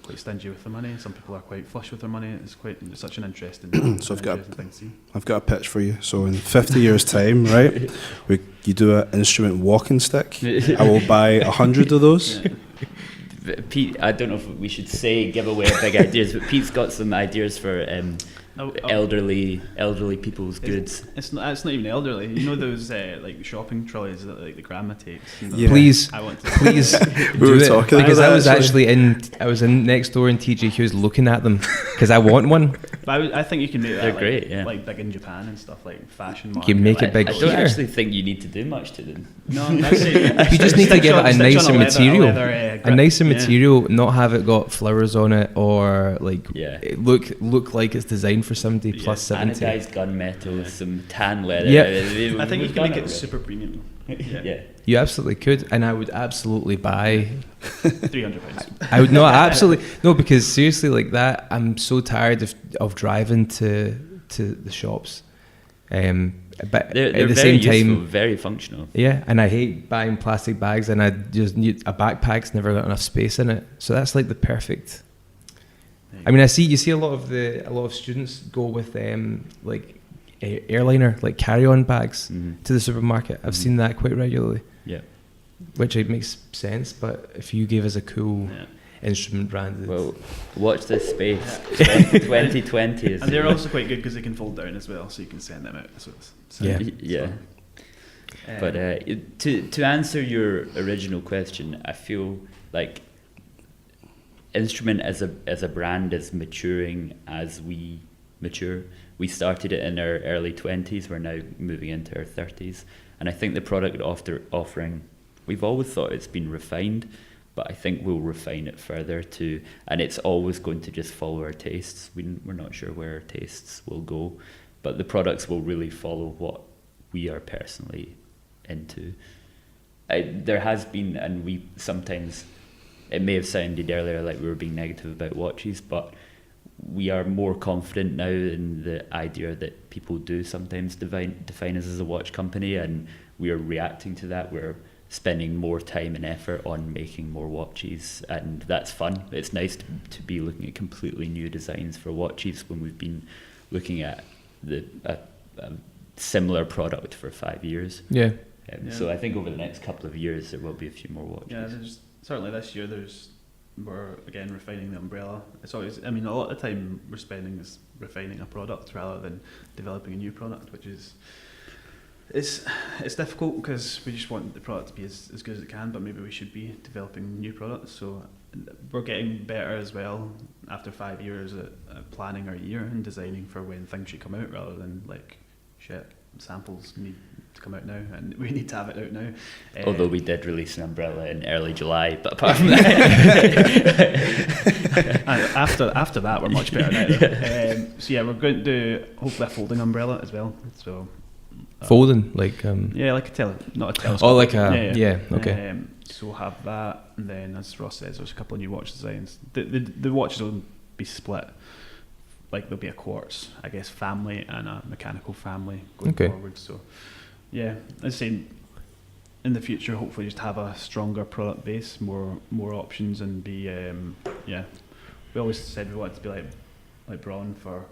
quite stingy with their money. Some people are quite flush with their money. It's such an interesting so thing to see. I've got a pitch for you. So in 50 years time, right, you do an Instrmnt walking stick. I will buy 100 of those. Pete, I don't know if we should give away big ideas, but Pete's got some ideas for elderly people's goods. It's not even elderly. You know those like shopping trolleys that like the grandma takes. You know? Please, I want to. Please, we were talking because about I was that, actually in next door in TJ Hughes looking at them because I want one. But I think you can make that. They're great, like big in Japan and stuff, like fashion. You can make it big. I don't actually think you need to do much to them. No, that's it. You just need to give it a nicer material. A nicer material, not have it got flowers on it or like it look like it's designed for somebody plus 70. Anodized gunmetal, some tan leather. I think you can make it super premium. You absolutely could, and I would absolutely buy £300. I would no, because seriously, like that, I'm so tired of driving to the shops. But they're at the very same time, useful, very functional. Yeah, and I hate buying plastic bags, and I just need a backpack's never got enough space in it. So that's like the perfect. I mean, you see a lot of students go with like airliner, like carry-on bags to the supermarket. I've seen that quite regularly. Yeah, which it makes sense. But if you gave us a cool Instrmnt brand, well, watch this space. 2020 is. And they're also quite good because they can fold down as well, so you can send them out. But to answer your original question, I feel like Instrmnt as a brand is maturing as we mature. We started it in our early 20s. We're now moving into our 30s, and I think the product offering, we've always thought it's been refined, but I think we'll refine it further too. And it's always going to just follow our tastes. We're not sure where our tastes will go, but the products will really follow what we are personally into. There has been, and we sometimes, it may have sounded earlier like we were being negative about watches, but we are more confident now in the idea that people do sometimes define us as a watch company, and we are reacting to that. We're spending more time and effort on making more watches, and that's fun. It's nice to be looking at completely new designs for watches when we've been looking at a similar product for 5 years. So I think over the next couple of years there will be a few more watches. Certainly this year we're again refining the umbrella. It's always, I mean, a lot of the time we're spending is refining a product rather than developing a new product, which is it's difficult because we just want the product to be as good as it can, but maybe we should be developing new products. So we're getting better as well after 5 years at planning our year and designing for when things should come out, rather than like samples need to come out now and we need to have it out now. Although we did release an umbrella in early July, but apart from that, after that we're much better now. So we're going to do hopefully a folding umbrella as well. So folding, like like not a telescope. Oh, like okay. So we'll have that, and then as Ross says, there's a couple of new watch designs. The watches will be split like there'll be a quartz, I guess, family and a mechanical family going forward. So yeah, I'd say in the future, hopefully just have a stronger product base, more options, and be we always said we wanted to be like Braun for,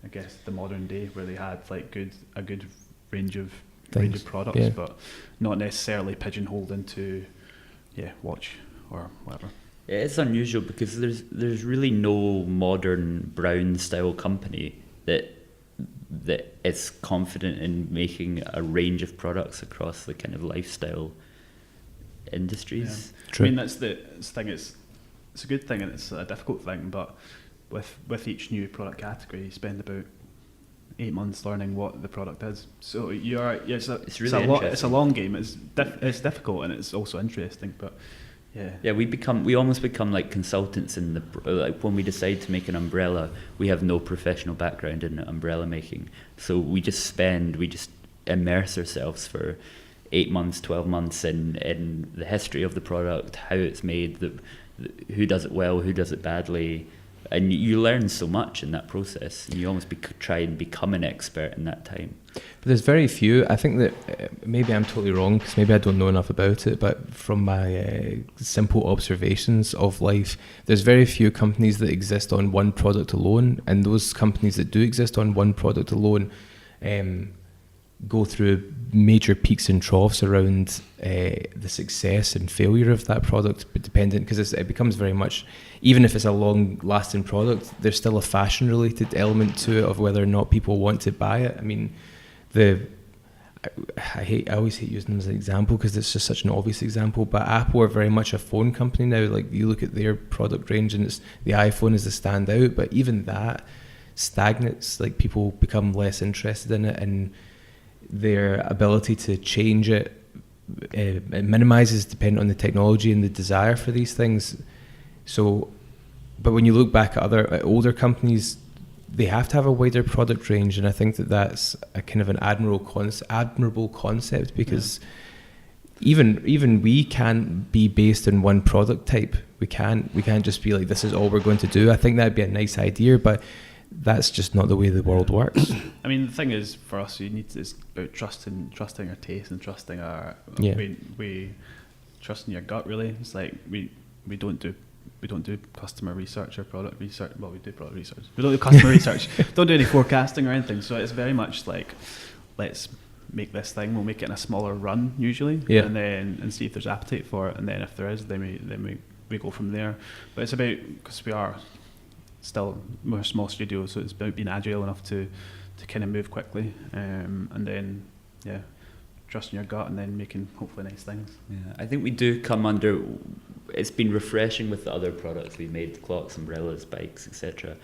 I guess, the modern day, where they had like a good range of products, but not necessarily pigeonholed into watch or whatever. It's unusual because there's really no modern Brown style company that is confident in making a range of products across the kind of lifestyle industries. Yeah. I mean, that's the thing. It's a good thing and it's a difficult thing, but with each new product category, you spend about 8 months learning what the product is. So it's a long game. It's difficult and it's also interesting, but. Yeah, we almost become like consultants in the, like when we decide to make an umbrella, we have no professional background in umbrella making, so we just immerse ourselves for 8 months, 12 months in the history of the product, how it's made, who does it well, who does it badly, and you learn so much in that process, and you almost try and become an expert in that time. But there's very few. I think that maybe I'm totally wrong because maybe I don't know enough about it, but from my simple observations of life, there's very few companies that exist on one product alone, and those companies that do exist on one product alone go through major peaks and troughs around the success and failure of that product, but dependent, because it becomes very much, even if it's a long-lasting product, there's still a fashion-related element to it of whether or not people want to buy it. I mean, I always hate using them as an example because it's just such an obvious example, but Apple are very much a phone company now. Like, you look at their product range and it's the iPhone is the standout, but even that stagnates. Like, people become less interested in it, and their ability to change it minimizes depending on the technology and the desire for these things. So, but when you look back at older companies, they have to have a wider product range, and I think that's a kind of an admirable concept, because even we can't be based on one product type. We can't just be like, this is all we're going to do. I think that'd be a nice idea, but that's just not the way the world works. I mean, the thing is, for us, it's about trusting our taste and trusting our we trusting your gut. Really, it's like we don't do customer research or product research. Well, we do product research. We don't do customer research. Don't do any forecasting or anything. So it's very much like, let's make this thing. We'll make it in a smaller run usually, and see if there's appetite for it. And then if there is, then we go from there. But it's about, because we're a small studio, so it's about being agile enough to kind of move quickly, and then trusting your gut, and then making hopefully nice things. Yeah, I think we do come under. It's been refreshing with the other products we made, clocks, umbrellas, bikes, etc.,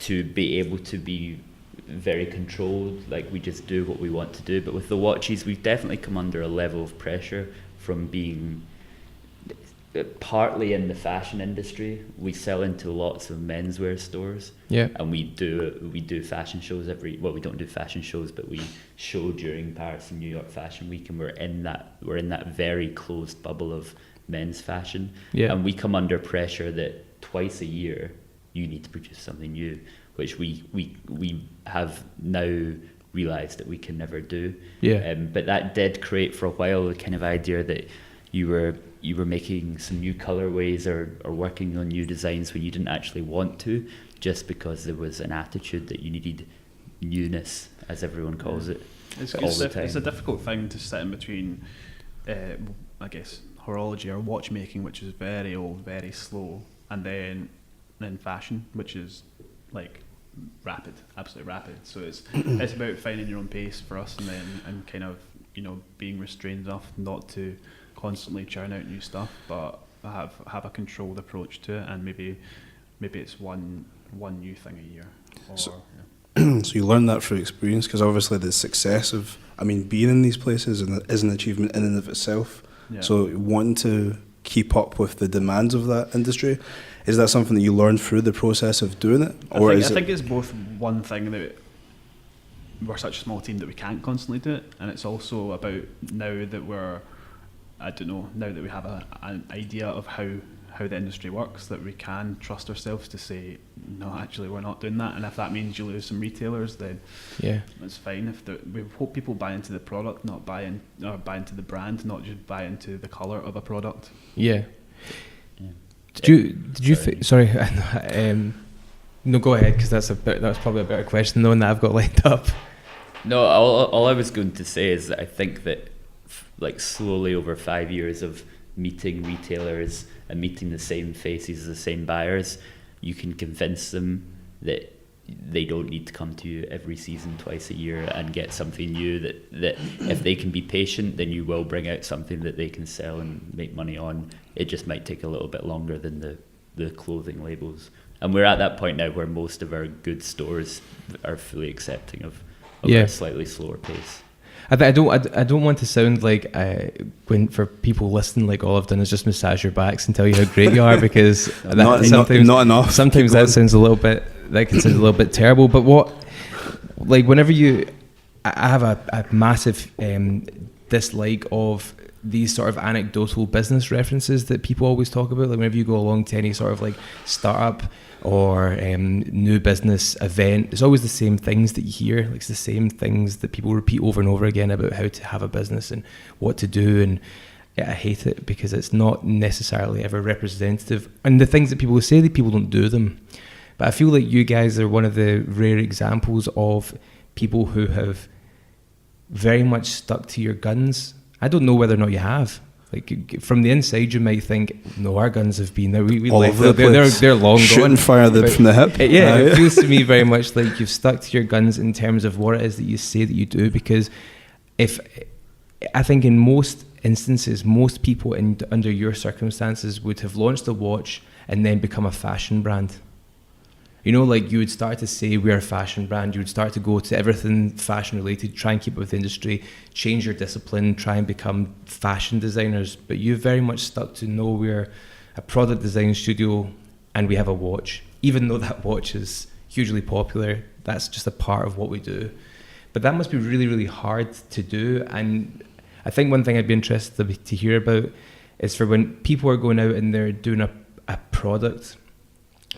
to be able to be very controlled. Like, we just do what we want to do. But with the watches, we've definitely come under a level of pressure from being partly in the fashion industry. We sell into lots of menswear stores, and we do fashion shows we don't do fashion shows, but we show during Paris and New York Fashion Week, and we're in that very closed bubble of men's fashion, and we come under pressure that twice a year you need to produce something new, which we have now realized that we can never do. But that did create for a while the kind of idea that you were making some new colorways or working on new designs when you didn't actually want to, just because there was an attitude that you needed newness, as everyone calls it. It's a difficult thing to sit in between, I guess, horology or watchmaking, which is very old, very slow, and then fashion, which is like rapid, absolutely rapid. So it's about finding your own pace for us, and kind of, being restrained enough not to constantly churn out new stuff, but have a controlled approach to it, and maybe it's one new thing a year. So you learn that through experience, because obviously the success of, being in these places is an achievement in and of itself. So wanting to keep up with the demands of that industry, is that something that you learn through the process of doing it? Or I think it's both one thing that we're such a small team that we can't constantly do it, and it's also about now that we have an idea of how how the industry works, that we can trust ourselves to say, no, actually we're not doing that. And if that means you lose some retailers, then that's fine. We hope people buy into the product, not buy into the brand, not just buy into the colour of a product. Yeah. Did you sorry no, go ahead, because that's probably a better question than that I've got lined up. No, all I was going to say is that I think that like slowly over 5 years of meeting retailers and meeting the same faces, the same buyers, you can convince them that they don't need to come to you every season twice a year and get something new, that if they can be patient, then you will bring out something that they can sell and make money on. It just might take a little bit longer than the clothing labels. And we're at that point now where most of our good stores are fully accepting of a slightly slower pace. I don't want to sound like when for people listening, like all I've done is just massage your backs and tell you how great you are, because not enough. Sometimes that sounds that can sound a little bit terrible. But whenever I have a massive dislike of these sort of anecdotal business references that people always talk about. Like whenever you go along to any sort of like startup or new business event, it's always the same things that you hear. Like it's the same things that people repeat over and over again about how to have a business and what to do. And I hate it because it's not necessarily ever representative. And the things that people say, that people don't do them. But I feel like you guys are one of the rare examples of people who have very much stuck to your guns. I don't know whether or not you have. Like from the inside, you might think, no, our guns have been there. We all over the place. They're long gone. Shooting fire from the hip. It feels to me very much like you've stuck to your guns in terms of what it is that you say that you do. Because I think in most instances, most people under your circumstances would have launched a watch and then become a fashion brand. You know, like you would start to say we're a fashion brand, you would start to go to everything fashion related, try and keep up with the industry, change your discipline, try and become fashion designers. But you've very much stuck to no, we're a product design studio and we have a watch. Even though that watch is hugely popular, that's just a part of what we do. But that must be really, really hard to do. And I think one thing I'd be interested to hear about is for when people are going out and they're doing a product,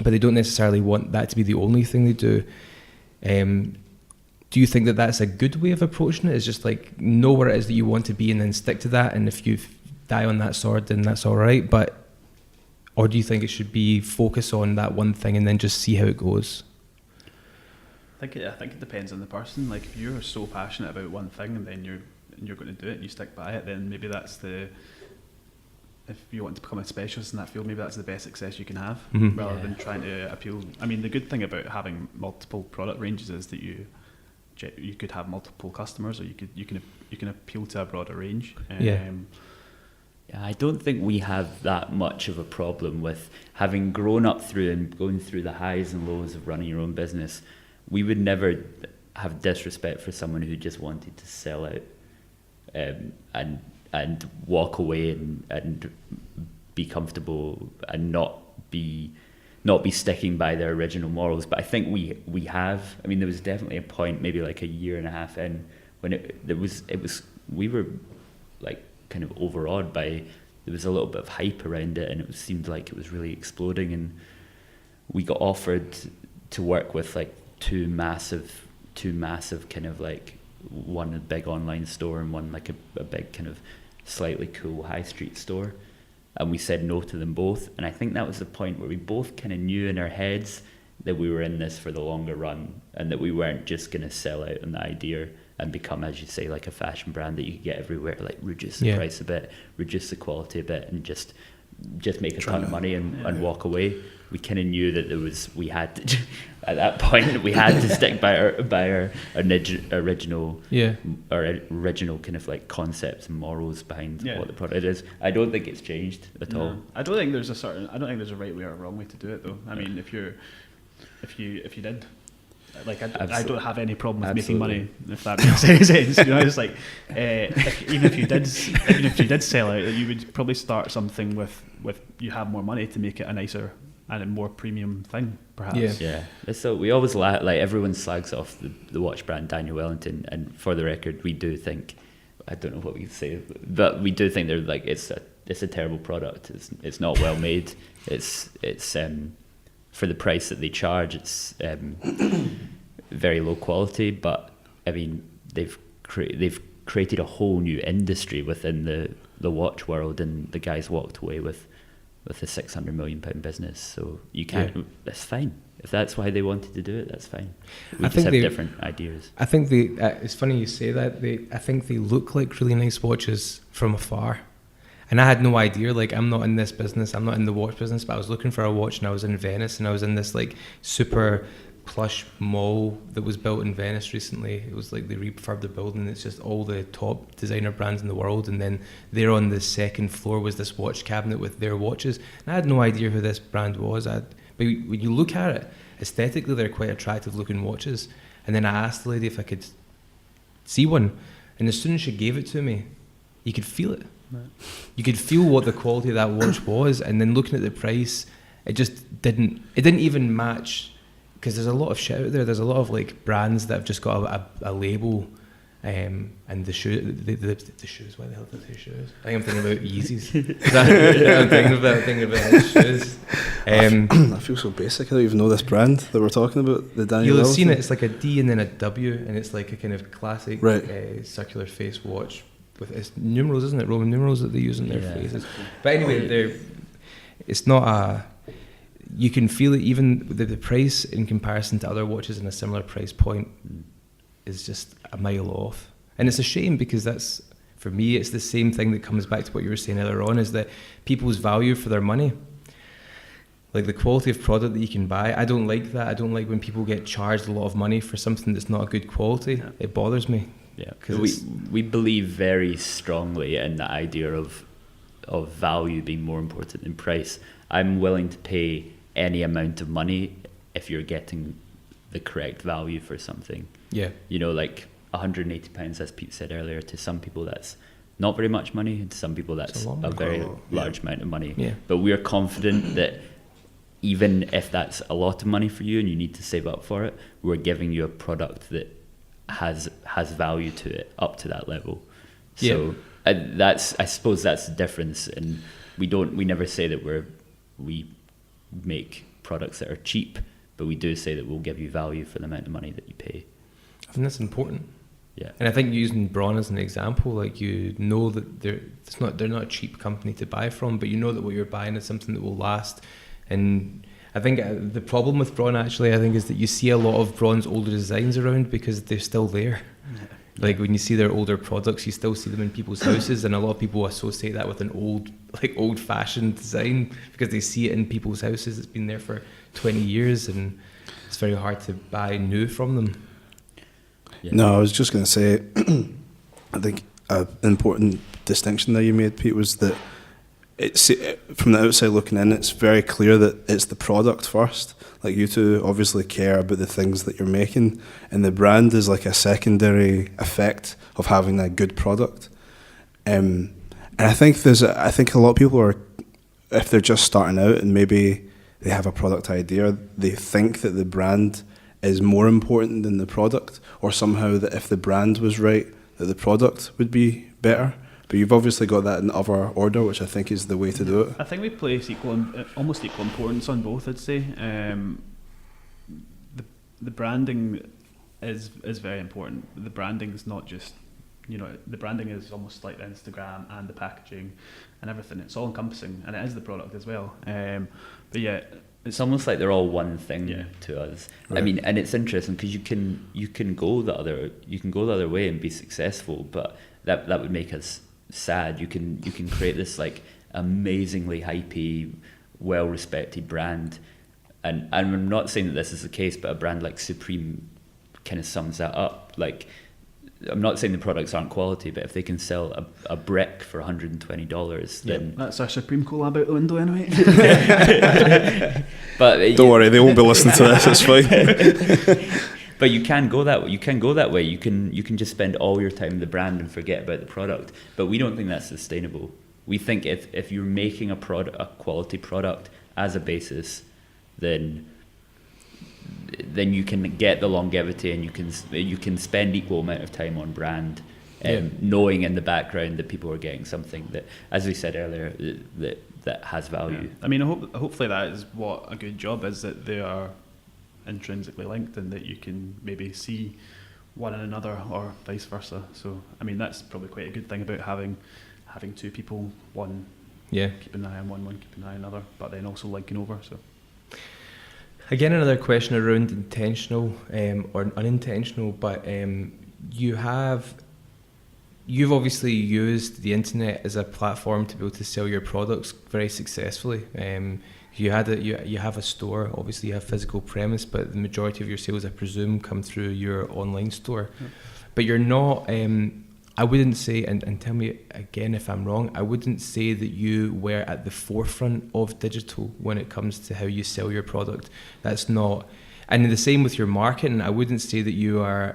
but they don't necessarily want that to be the only thing they do. Do you think that that's a good way of approaching it? It's just like know where it is that you want to be and then stick to that, and if you die on that sword, then that's all right. Or do you think it should be focus on that one thing and then just see how it goes? I think it depends on the person. Like if you're so passionate about one thing and then you're going to do it and you stick by it, then maybe that's if you want to become a specialist in that field, maybe that's the best success you can have, rather than trying to appeal. I mean, the good thing about having multiple product ranges is that you could have multiple customers, or you can appeal to a broader range. I don't think we have that much of a problem with having grown up through and going through the highs and lows of running your own business. We would never have disrespect for someone who just wanted to sell out and walk away and be comfortable and not be sticking by their original morals. But I think we have. I mean, there was definitely a point, maybe like a year and a half in, when we were like kind of overawed by, there was a little bit of hype around it, and it seemed like it was really exploding. And we got offered to work with like two massive kind of like, one a big online store and one like a big kind of slightly cool high street store, and we said no to them both. And I think that was the point where we both kind of knew in our heads that we were in this for the longer run, and that we weren't just going to sell out on the idea and become, as you say, like a fashion brand that you could get everywhere, like reduce the price a bit, reduce the quality a bit, and just make a ton of money and walk away. We kind of knew that we had to, at that point, we had to stick by our original kind of like concepts and morals behind what the product is. I don't think it's changed at all. I don't think there's a right way or a wrong way to do it though. I mean, if you did, like I don't have any problem with making money, if that makes any sense. You know, it's like even if you did sell out, you would probably start something with you have more money to make it a nicer and a more premium thing, perhaps. Yeah. So we always like everyone slags off the watch brand Daniel Wellington, and for the record, we do think, I don't know what we say, but we do think they're like, it's a it's a terrible product. It's not well made. It's for the price that they charge, it's very low quality. But I mean, they've created a whole new industry within the watch world, and the guys walked away with a £600 million business. So you can't. That's fine. If that's why they wanted to do it, that's fine. We just have different ideas. I think it's funny you say that. I think they look like really nice watches from afar. And I had no idea, like, I'm not in this business, I'm not in the watch business, but I was looking for a watch and I was in Venice, and I was in this like super plush mall that was built in Venice recently. It was like they refurbed the building. It's just all the top designer brands in the world, and then there on the second floor was this watch cabinet with their watches. And I had no idea who this brand was. But when you look at it, aesthetically they're quite attractive looking watches. And then I asked the lady if I could see one, and as soon as she gave it to me, you could feel it. Right. You could feel what the quality of that watch was, and then looking at the price, it didn't even match, because there's a lot of shit out there. There's a lot of like brands that have just got a label, and the shoes. Why the hell did I say shoes? I think I'm thinking about Yeezys. I'm thinking about shoes. I feel so basic. I don't even know this brand that we're talking about. The Daniel. You'll have seen it. It's like a D and then a W, and it's like a kind of classic circular face watch. It's numerals, isn't it? Roman numerals that they use in their faces. But anyway, it's not you can feel it. Even the price in comparison to other watches in a similar price point is just a mile off. And it's a shame, because that's, for me, it's the same thing that comes back to what you were saying earlier on, is that people's value for their money. Like the quality of product that you can buy, I don't like that. I don't like when people get charged a lot of money for something that's not a good quality. Yeah. It bothers me. Yeah, because we believe very strongly in the idea of value being more important than price. I'm willing to pay any amount of money if you're getting the correct value for something. Yeah. You know, like £180, as Pete said earlier, to some people that's not very much money, and to some people that's a very large amount of money. Yeah. But we are confident that even if that's a lot of money for you and you need to save up for it, we're giving you a product that has value to it up to that level. So I suppose that's the difference, and we never say that we make products that are cheap, but we do say that we'll give you value for the amount of money that you pay. I think that's important. Yeah. And I think using Braun as an example, like, you know that they're not a cheap company to buy from, but you know that what you're buying is something that will last. And I think the problem with Braun, actually, I think, is that you see a lot of Braun's older designs around because they're still there. Yeah. Like, when you see their older products, you still see them in people's houses, and a lot of people associate that with an old-fashioned design because they see it in people's houses. It's been there for 20 years, and it's very hard to buy new from them. Yeah. No, I was just going to say, I think an important distinction that you made, Pete, was that it's from the outside looking in, it's very clear that it's the product first. Like, you two obviously care about the things that you're making, and the brand is like a secondary effect of having a good product. And I think a lot of people are, if they're just starting out and maybe they have a product idea, they think that the brand is more important than the product, or somehow that if the brand was right, that the product would be better. But you've obviously got that in other order, which I think is the way to do it. I think we place almost equal importance on both, I'd say. The branding is very important. The branding is not just, the branding is almost like the Instagram and the packaging and everything. It's all encompassing, and it is the product as well. But yeah, it's almost like they're all one thing to us. Right. I mean, and it's interesting because you can go the other way and be successful, but that would make us sad. You can create this like amazingly hypey, well respected brand, and I'm not saying that this is the case, but a brand like Supreme kind of sums that up. Like, I'm not saying the products aren't quality, but if they can sell a brick for $120, then that's our Supreme collab out the window anyway. But don't worry, they won't be listening to this. It's fine. But you can go that way. You can just spend all your time in the brand and forget about the product. But we don't think that's sustainable. We think if you're making a quality product as a basis, then you can get the longevity, and you can spend equal amount of time on brand, knowing in the background that people are getting something that, as we said earlier, that has value. I mean, hopefully that is what a good job is, that they are intrinsically linked and that you can maybe see one in another or vice versa. So, I mean, that's probably quite a good thing about having two people, one keeping an eye on one keeping an eye on another, but then also linking over. So, again, another question around intentional or unintentional, but you've obviously used the internet as a platform to be able to sell your products very successfully. You have a store, obviously you have physical premise, but the majority of your sales, I presume, come through your online store. Yeah. But you're not, I wouldn't say, and tell me again if I'm wrong, I wouldn't say that you were at the forefront of digital when it comes to how you sell your product. That's not, and the same with your marketing. I wouldn't say that you are,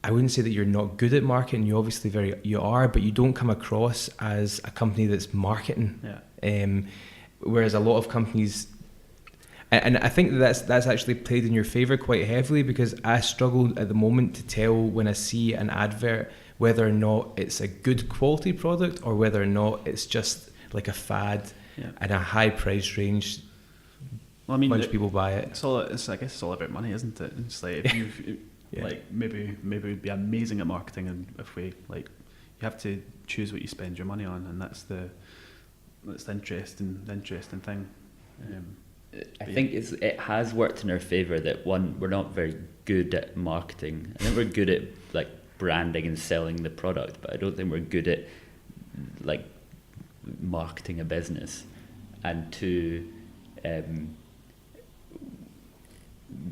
I wouldn't say that you're not good at marketing. You obviously you are, but you don't come across as a company that's marketing. Yeah. Whereas a lot of companies, and I think that's actually played in your favour quite heavily, because I struggle at the moment to tell when I see an advert whether or not it's a good quality product or whether or not it's just like a fad and a high price range. Well, I mean, a bunch of people buy it. I guess it's all about money, isn't it? It's like if you like maybe we'd be amazing at marketing, and if we you have to choose what you spend your money on, and that's the interesting thing. I think it has worked in our favour that, one, we're not very good at marketing. I think we're good at like branding and selling the product, but I don't think we're good at like marketing a business. And two,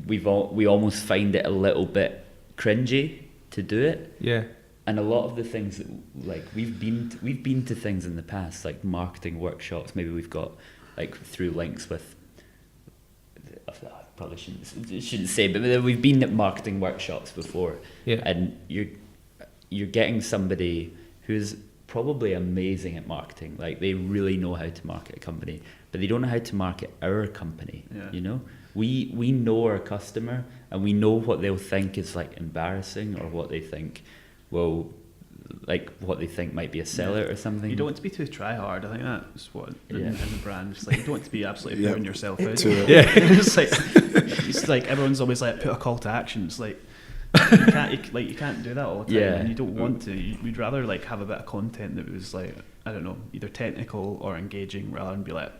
we almost find it a little bit cringy to do it. Yeah. And a lot of the things that, like, we've been to things in the past, like marketing workshops. Maybe we've got like through links with. I probably shouldn't say, but we've been at marketing workshops before. Yeah. And you're getting somebody who's probably amazing at marketing. Like, they really know how to market a company, but they don't know how to market our company. Yeah. You know, we know our customer, and we know what they'll think is like embarrassing, or what they think. Well, like what they think might be a seller or something. You don't want to be too try hard. I think that's what in the brand. It's like you don't want to be absolutely putting yourself out. It's like everyone's always like, put a call to action. It's like you can't do that all the time, and you don't want to. We'd rather like have a bit of content that was like, I don't know, either technical or engaging, rather than be like,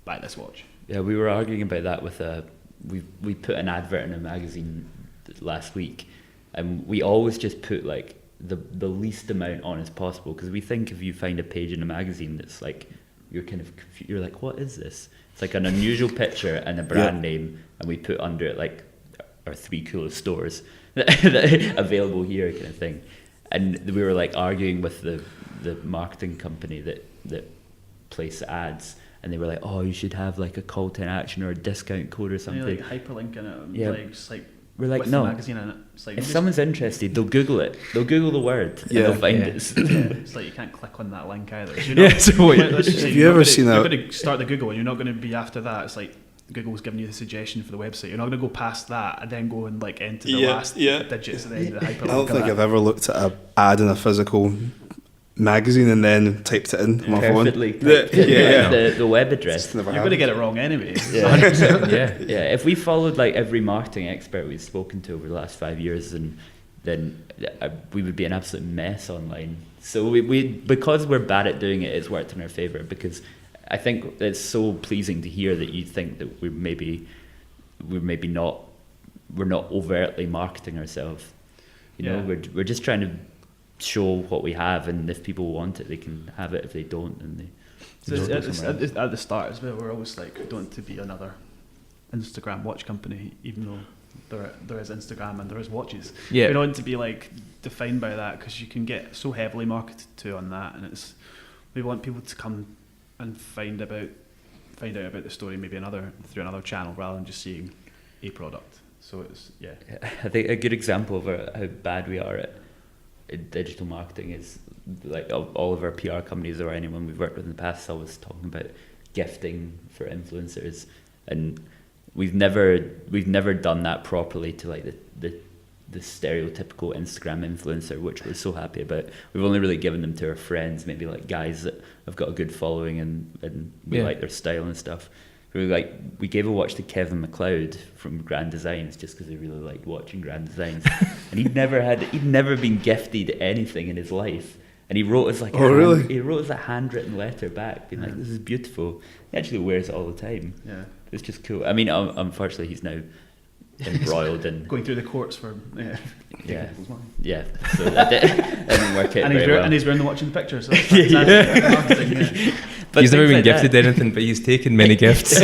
buy this watch. Yeah, we were arguing about that with we put an advert in a magazine last week, and we always just put like the least amount on as possible, because we think if you find a page in a magazine that's like, you're kind of you're like, what is this? It's like an unusual picture and a brand name, and we put under it like our 3 coolest stores that are available here, kind of thing. And we were like arguing with the marketing company that place ads, and they were like, oh, you should have like a call to action or a discount code or something. Like hyperlinking it, like just like. We're like, with no. the magazine in it. It's like, if someone's interested, they'll Google it. They'll Google the word, and they'll find it. It's like you can't click on that link either. So have you ever seen that? You're going to start the Google, and you're not going to be after that. It's like Google's giving you the suggestion for the website. You're not going to go past that and then go and like enter the last digits at the end of the hyperlink. I don't think I've ever looked at an ad in a physical magazine and then typed it in on my phone. The web address. You're going to get it wrong anyway. Yeah. If we followed like every marketing expert we've spoken to over the last 5 years, then we would be an absolute mess online. So we because we're bad at doing it, it's worked in our favour, because I think it's so pleasing to hear that you think that we're not overtly marketing ourselves. You know, we're just trying to show what we have, and if people want it, they can have it. If they don't, then at the start as well, we're always like, we don't want to be another Instagram watch company, even though there is Instagram and there is watches. We don't want to be like defined by that, because you can get so heavily marketed to on that, and we want people to come and find out about the story maybe through another channel, rather than just seeing a product. So it's I think a good example of how bad we are at digital marketing is like all of our PR companies, or anyone we've worked with in the past, always talking about gifting for influencers, and we've never done that properly to like the stereotypical Instagram influencer, which we're so happy about. We've only really given them to our friends, maybe like guys that have got a good following and we like their style and stuff. We gave a watch to Kevin McLeod from Grand Designs just because he really liked watching Grand Designs, and he'd never been gifted anything in his life, and he wrote us he wrote us a handwritten letter back, being like, "This is beautiful." He actually wears it all the time. Yeah, it's just cool. I mean, unfortunately, he's now embroiled in going through the courts for so that didn't work out very well. And he's wearing the watch in the picture, so that's fantastic. But he's never been gifted anything, but he's taken many gifts.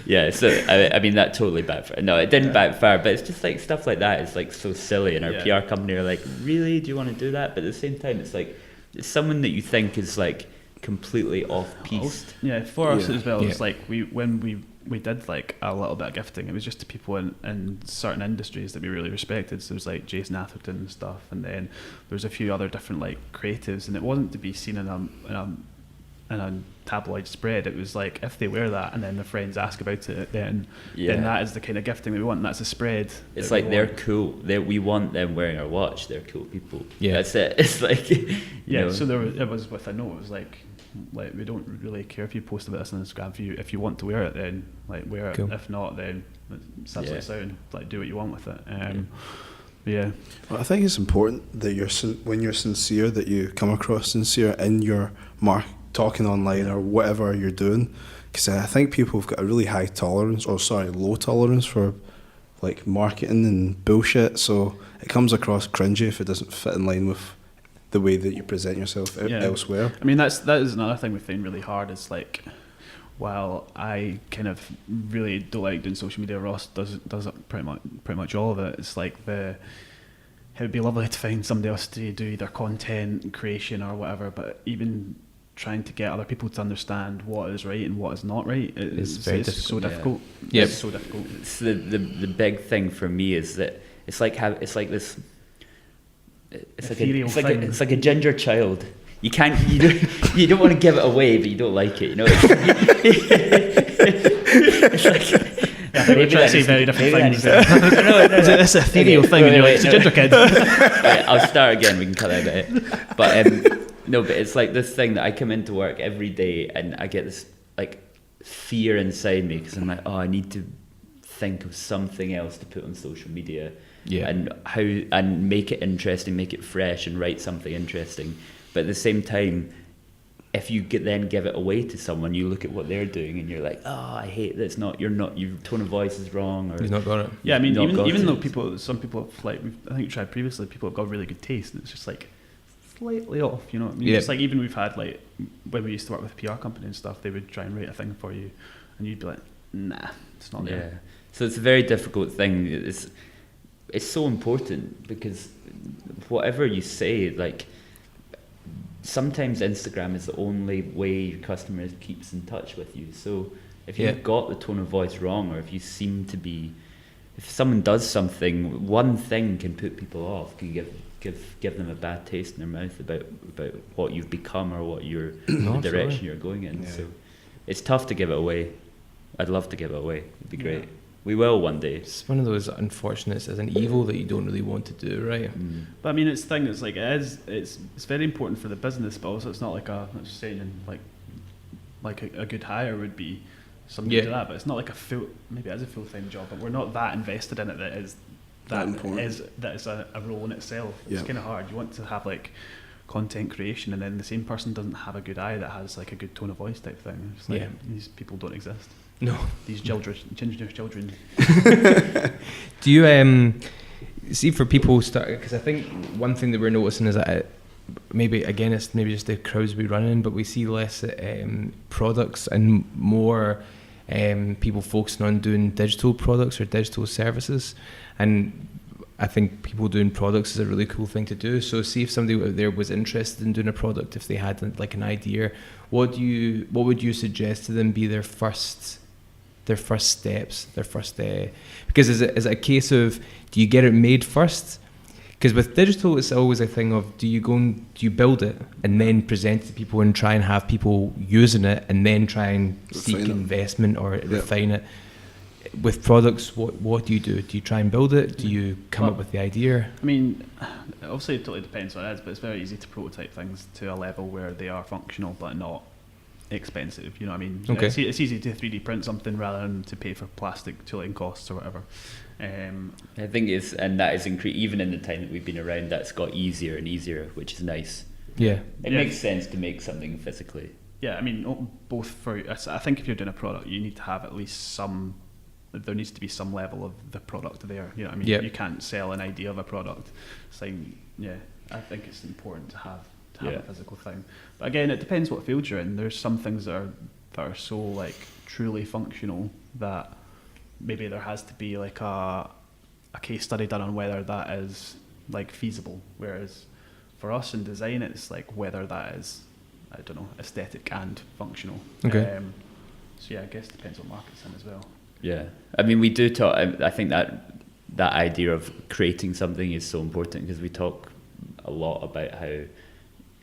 Yeah, so I mean that totally backfired. No, it didn't backfire, but it's just like stuff like that is like so silly, and our PR company are like, really, do you want to do that? But at the same time, it's like it's someone that you think is like completely off piste. Yeah, for us as well, it's like when we did like a little bit of gifting, it was just to people in certain industries that we really respected. So there was like Jason Atherton and stuff, and then there was a few other different like creatives, and it wasn't to be seen in a tabloid spread. It was like if they wear that and then their friends ask about it, then that is the kind of gifting that we want, and that's a spread. It's like they're cool. We want them wearing our watch. They're cool people. Yeah, that's it. It's like So it was with a note. It was like we don't really care if you post about this on Instagram. If you want to wear it, then like wear it. Cool. If not, then it's absolutely sound. Like do what you want with it. Well, I think it's important that when you're sincere, that you come across sincere in your talking online or whatever you're doing, because I think people have got a really low tolerance for like marketing and bullshit, so it comes across cringy if it doesn't fit in line with the way that you present yourself elsewhere. I mean, that is another thing we find really hard, is like, while I kind of really don't like doing social media, Ross does it pretty much all of it. It's like it would be lovely to find somebody else to do either content creation or whatever, but even trying to get other people to understand what is right and what is not right, it's so difficult. Yeah. It's so difficult. It's the big thing for me is that it's like this. It's like a ginger child. You don't want to give it away, but you don't like it. You know. It's like. We're trying to say very different things. It's a ethereal thing, and you're like, it's a ginger kid. Right, I'll start again. We can cut out it. But no, but it's like this thing that I come into work every day, and I get this like fear inside me because I'm like, oh, I need to think of something else to put on social media. Yeah. And make it interesting, make it fresh, and write something interesting. But at the same time, if you then give it away to someone, you look at what they're doing and you're like, oh, I hate this. Your tone of voice is wrong, or he's not got it. Yeah, I mean, even though some people have, like, I think we tried previously, people have got really good taste, and it's just like slightly off. You know what I mean? It's like even we've had like when we used to work with a PR company and stuff, they would try and write a thing for you, and you'd be like, nah, it's not there. Yeah. So it's a very difficult thing. It's so important because whatever you say, like, sometimes Instagram is the only way your customer keeps in touch with you. So if you've got the tone of voice wrong, or if you seem to be, if someone does something, one thing can put people off, can give them a bad taste in their mouth about what you've become or what the direction you're going in. Yeah. So it's tough to give it away. I'd love to give it away. It'd be great. We will one day. It's one of those unfortunates as an evil that you don't really want to do, right? Mm. But I mean, it's like it's very important for the business, but also it's not like I'm just saying like a good hire would be something to that, but it's not like maybe it is a full-time job, but we're not that invested in it that is a role in itself. It's kind of hard. You want to have like content creation, and then the same person doesn't have a good eye that has like a good tone of voice type thing. It's like these people don't exist. No, these ginger children. Do you see, for people because I think one thing that we're noticing is that maybe it's just the crowds we run in, but we see less products and more people focusing on doing digital products or digital services, and I think people doing products is a really cool thing to do. So see if somebody out there was interested in doing a product, if they had like an idea, what would you suggest to them be their first steps, because is it a case of, do you get it made first? Because with digital, it's always a thing of, do you build it and then present it to people and try and have people using it and then try and seek investment or refine it? with products, what do you do? Do you try and build it? Do you come up with the idea? I mean, obviously it totally depends what it is, but it's very easy to prototype things to a level where they are functional but not expensive. You know what I mean? Okay. It's easy to 3D print something rather than to pay for plastic tooling costs or whatever. I think that is even in the time that we've been around, that's got easier and easier, which is nice. Yeah. It makes sense to make something physically. Yeah, I mean, both for, I think if you're doing a product, you need to have at least there needs to be some level of the product there. You know what I mean? Yep. You can't sell an idea of a product. So, yeah, I think it's important to have a physical thing. But again, it depends what field you're in. There's some things that are so like truly functional that maybe there has to be like a case study done on whether that is like feasible. Whereas for us in design, it's like whether that is, I don't know, aesthetic and functional. Okay. So yeah, I guess it depends what market's in as well. Yeah, I mean, we do talk. I think that idea of creating something is so important, because we talk a lot about how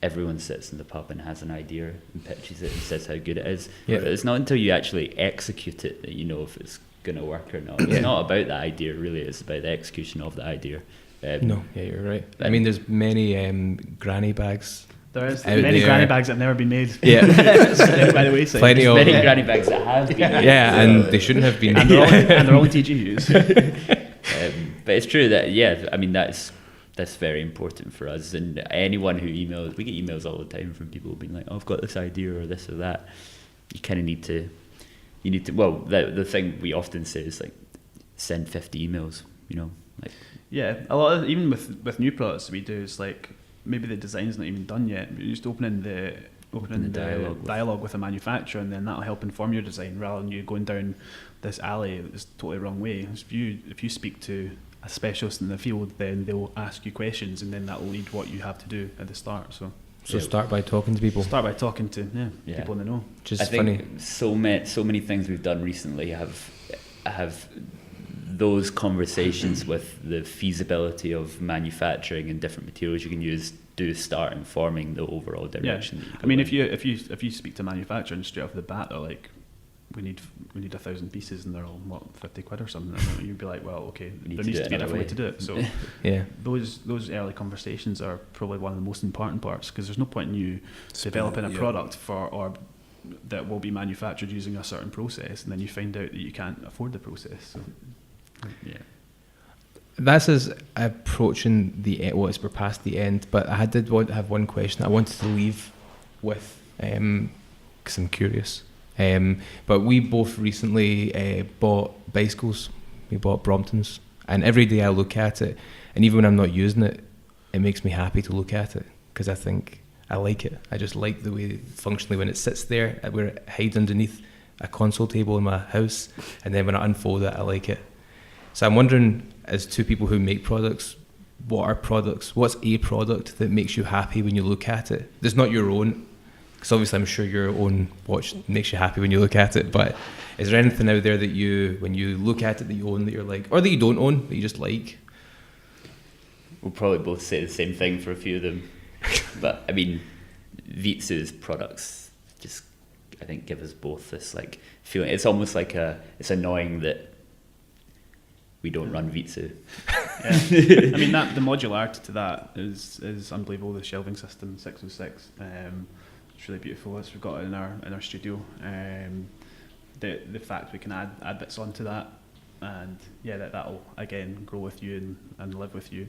everyone sits in the pub and has an idea and pitches it and says how good it is. Yeah. But it's not until you actually execute it that you know if it's going to work or not. It's not about the idea, really. It's about the execution of the idea. No, yeah, you're right. I mean, there's many granny bags. There is many granny bags that have never been made. Yeah. By the way, so Plenty of many granny bags that have been made. Yeah, and they shouldn't have been. and they're all in TGUs. But it's true that, yeah, I mean, that's very important for us. And anyone who emails, we get emails all the time from people being like, oh, I've got this idea or this or that. You kind of need to, well, the thing we often say is like, send 50 emails, you know, like. Yeah, a lot of, even with new products we do, is like, maybe the design's not even done yet. You're just opening the dialogue with a manufacturer, and then that'll help inform your design rather than you going down this alley that's totally wrong way. If you speak to a specialist in the field, then they'll ask you questions, and then that'll lead what you have to do at the start. So start by talking to people. Start by talking to people in the know. Just I funny. think so many things we've done recently have those conversations with the feasibility of manufacturing and different materials you can use do start informing the overall direction. Yeah. That you go I mean, in. if you speak to manufacturer and straight off the bat they're like, we need 1,000 pieces and they're all what, 50 quid or something, and you'd be like, well, okay, there needs to be a different way to do it. So yeah, those early conversations are probably one of the most important parts, because there's no point in you developing a product or that will be manufactured using a certain process, and then you find out that you can't afford the process. So yeah. That's us approaching we're past the end, but I did want to have one question I wanted to leave with, because I'm curious. But we both recently bought bicycles. We bought Bromptons, and every day I look at it, and even when I'm not using it, it makes me happy to look at it, because I think I like it. I just like the way functionally when it sits there, where it hides underneath a console table in my house, and then when I unfold it, I like it. So I'm wondering, as two people who make products, what are products? What's a product that makes you happy when you look at it? That's not your own, because obviously I'm sure your own watch makes you happy when you look at it, but is there anything out there that you, when you look at it, that you own, that you're like, or that you don't own, that you just like? We'll probably both say the same thing for a few of them. But I mean, Vitsu's products just, I think, give us both this like feeling. It's almost like it's annoying that we don't run Vitsu. Yeah. I mean, the modularity to that is unbelievable. The shelving system 606, it's really beautiful. We've got it in our studio. The fact we can add bits onto that, and yeah, that'll again grow with you and live with you.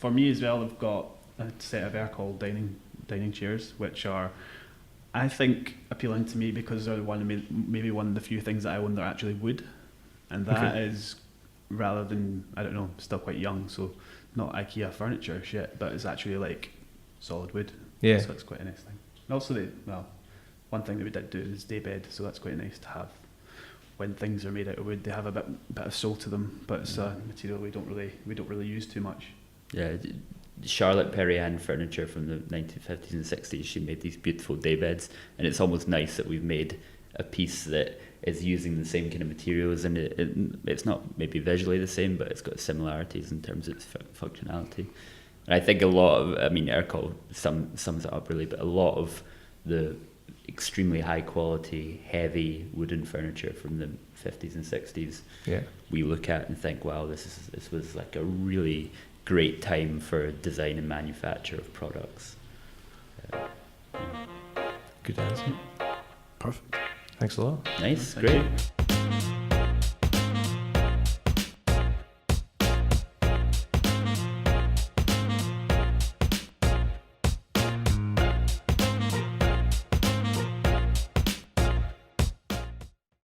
For me as well, I've got a set of air-cooled dining chairs, which are, I think, appealing to me because they're maybe one of the few things that I own that are actually wood. And that is, rather than, I don't know, still quite young, so not IKEA furniture shit, but it's actually like solid wood. Yeah. So it's quite a nice thing. And also, one thing that we did do is day bed, so that's quite nice to have. When things are made out of wood, they have a bit of soul to them, but it's a material we don't really use too much. Yeah, Charlotte Perriand furniture from the 1950s and 60s, she made these beautiful day beds, and it's almost nice that we've made a piece that is using the same kind of materials, and it's not maybe visually the same, but it's got similarities in terms of its functionality. And I think a lot of, I mean, Ercol sums it up really, but a lot of the extremely high quality, heavy wooden furniture from the 50s and 60s, we look at and think, wow, this was like a really great time for design and manufacture of products. Good answer. Perfect. Thanks a lot. Nice, Thank great. you.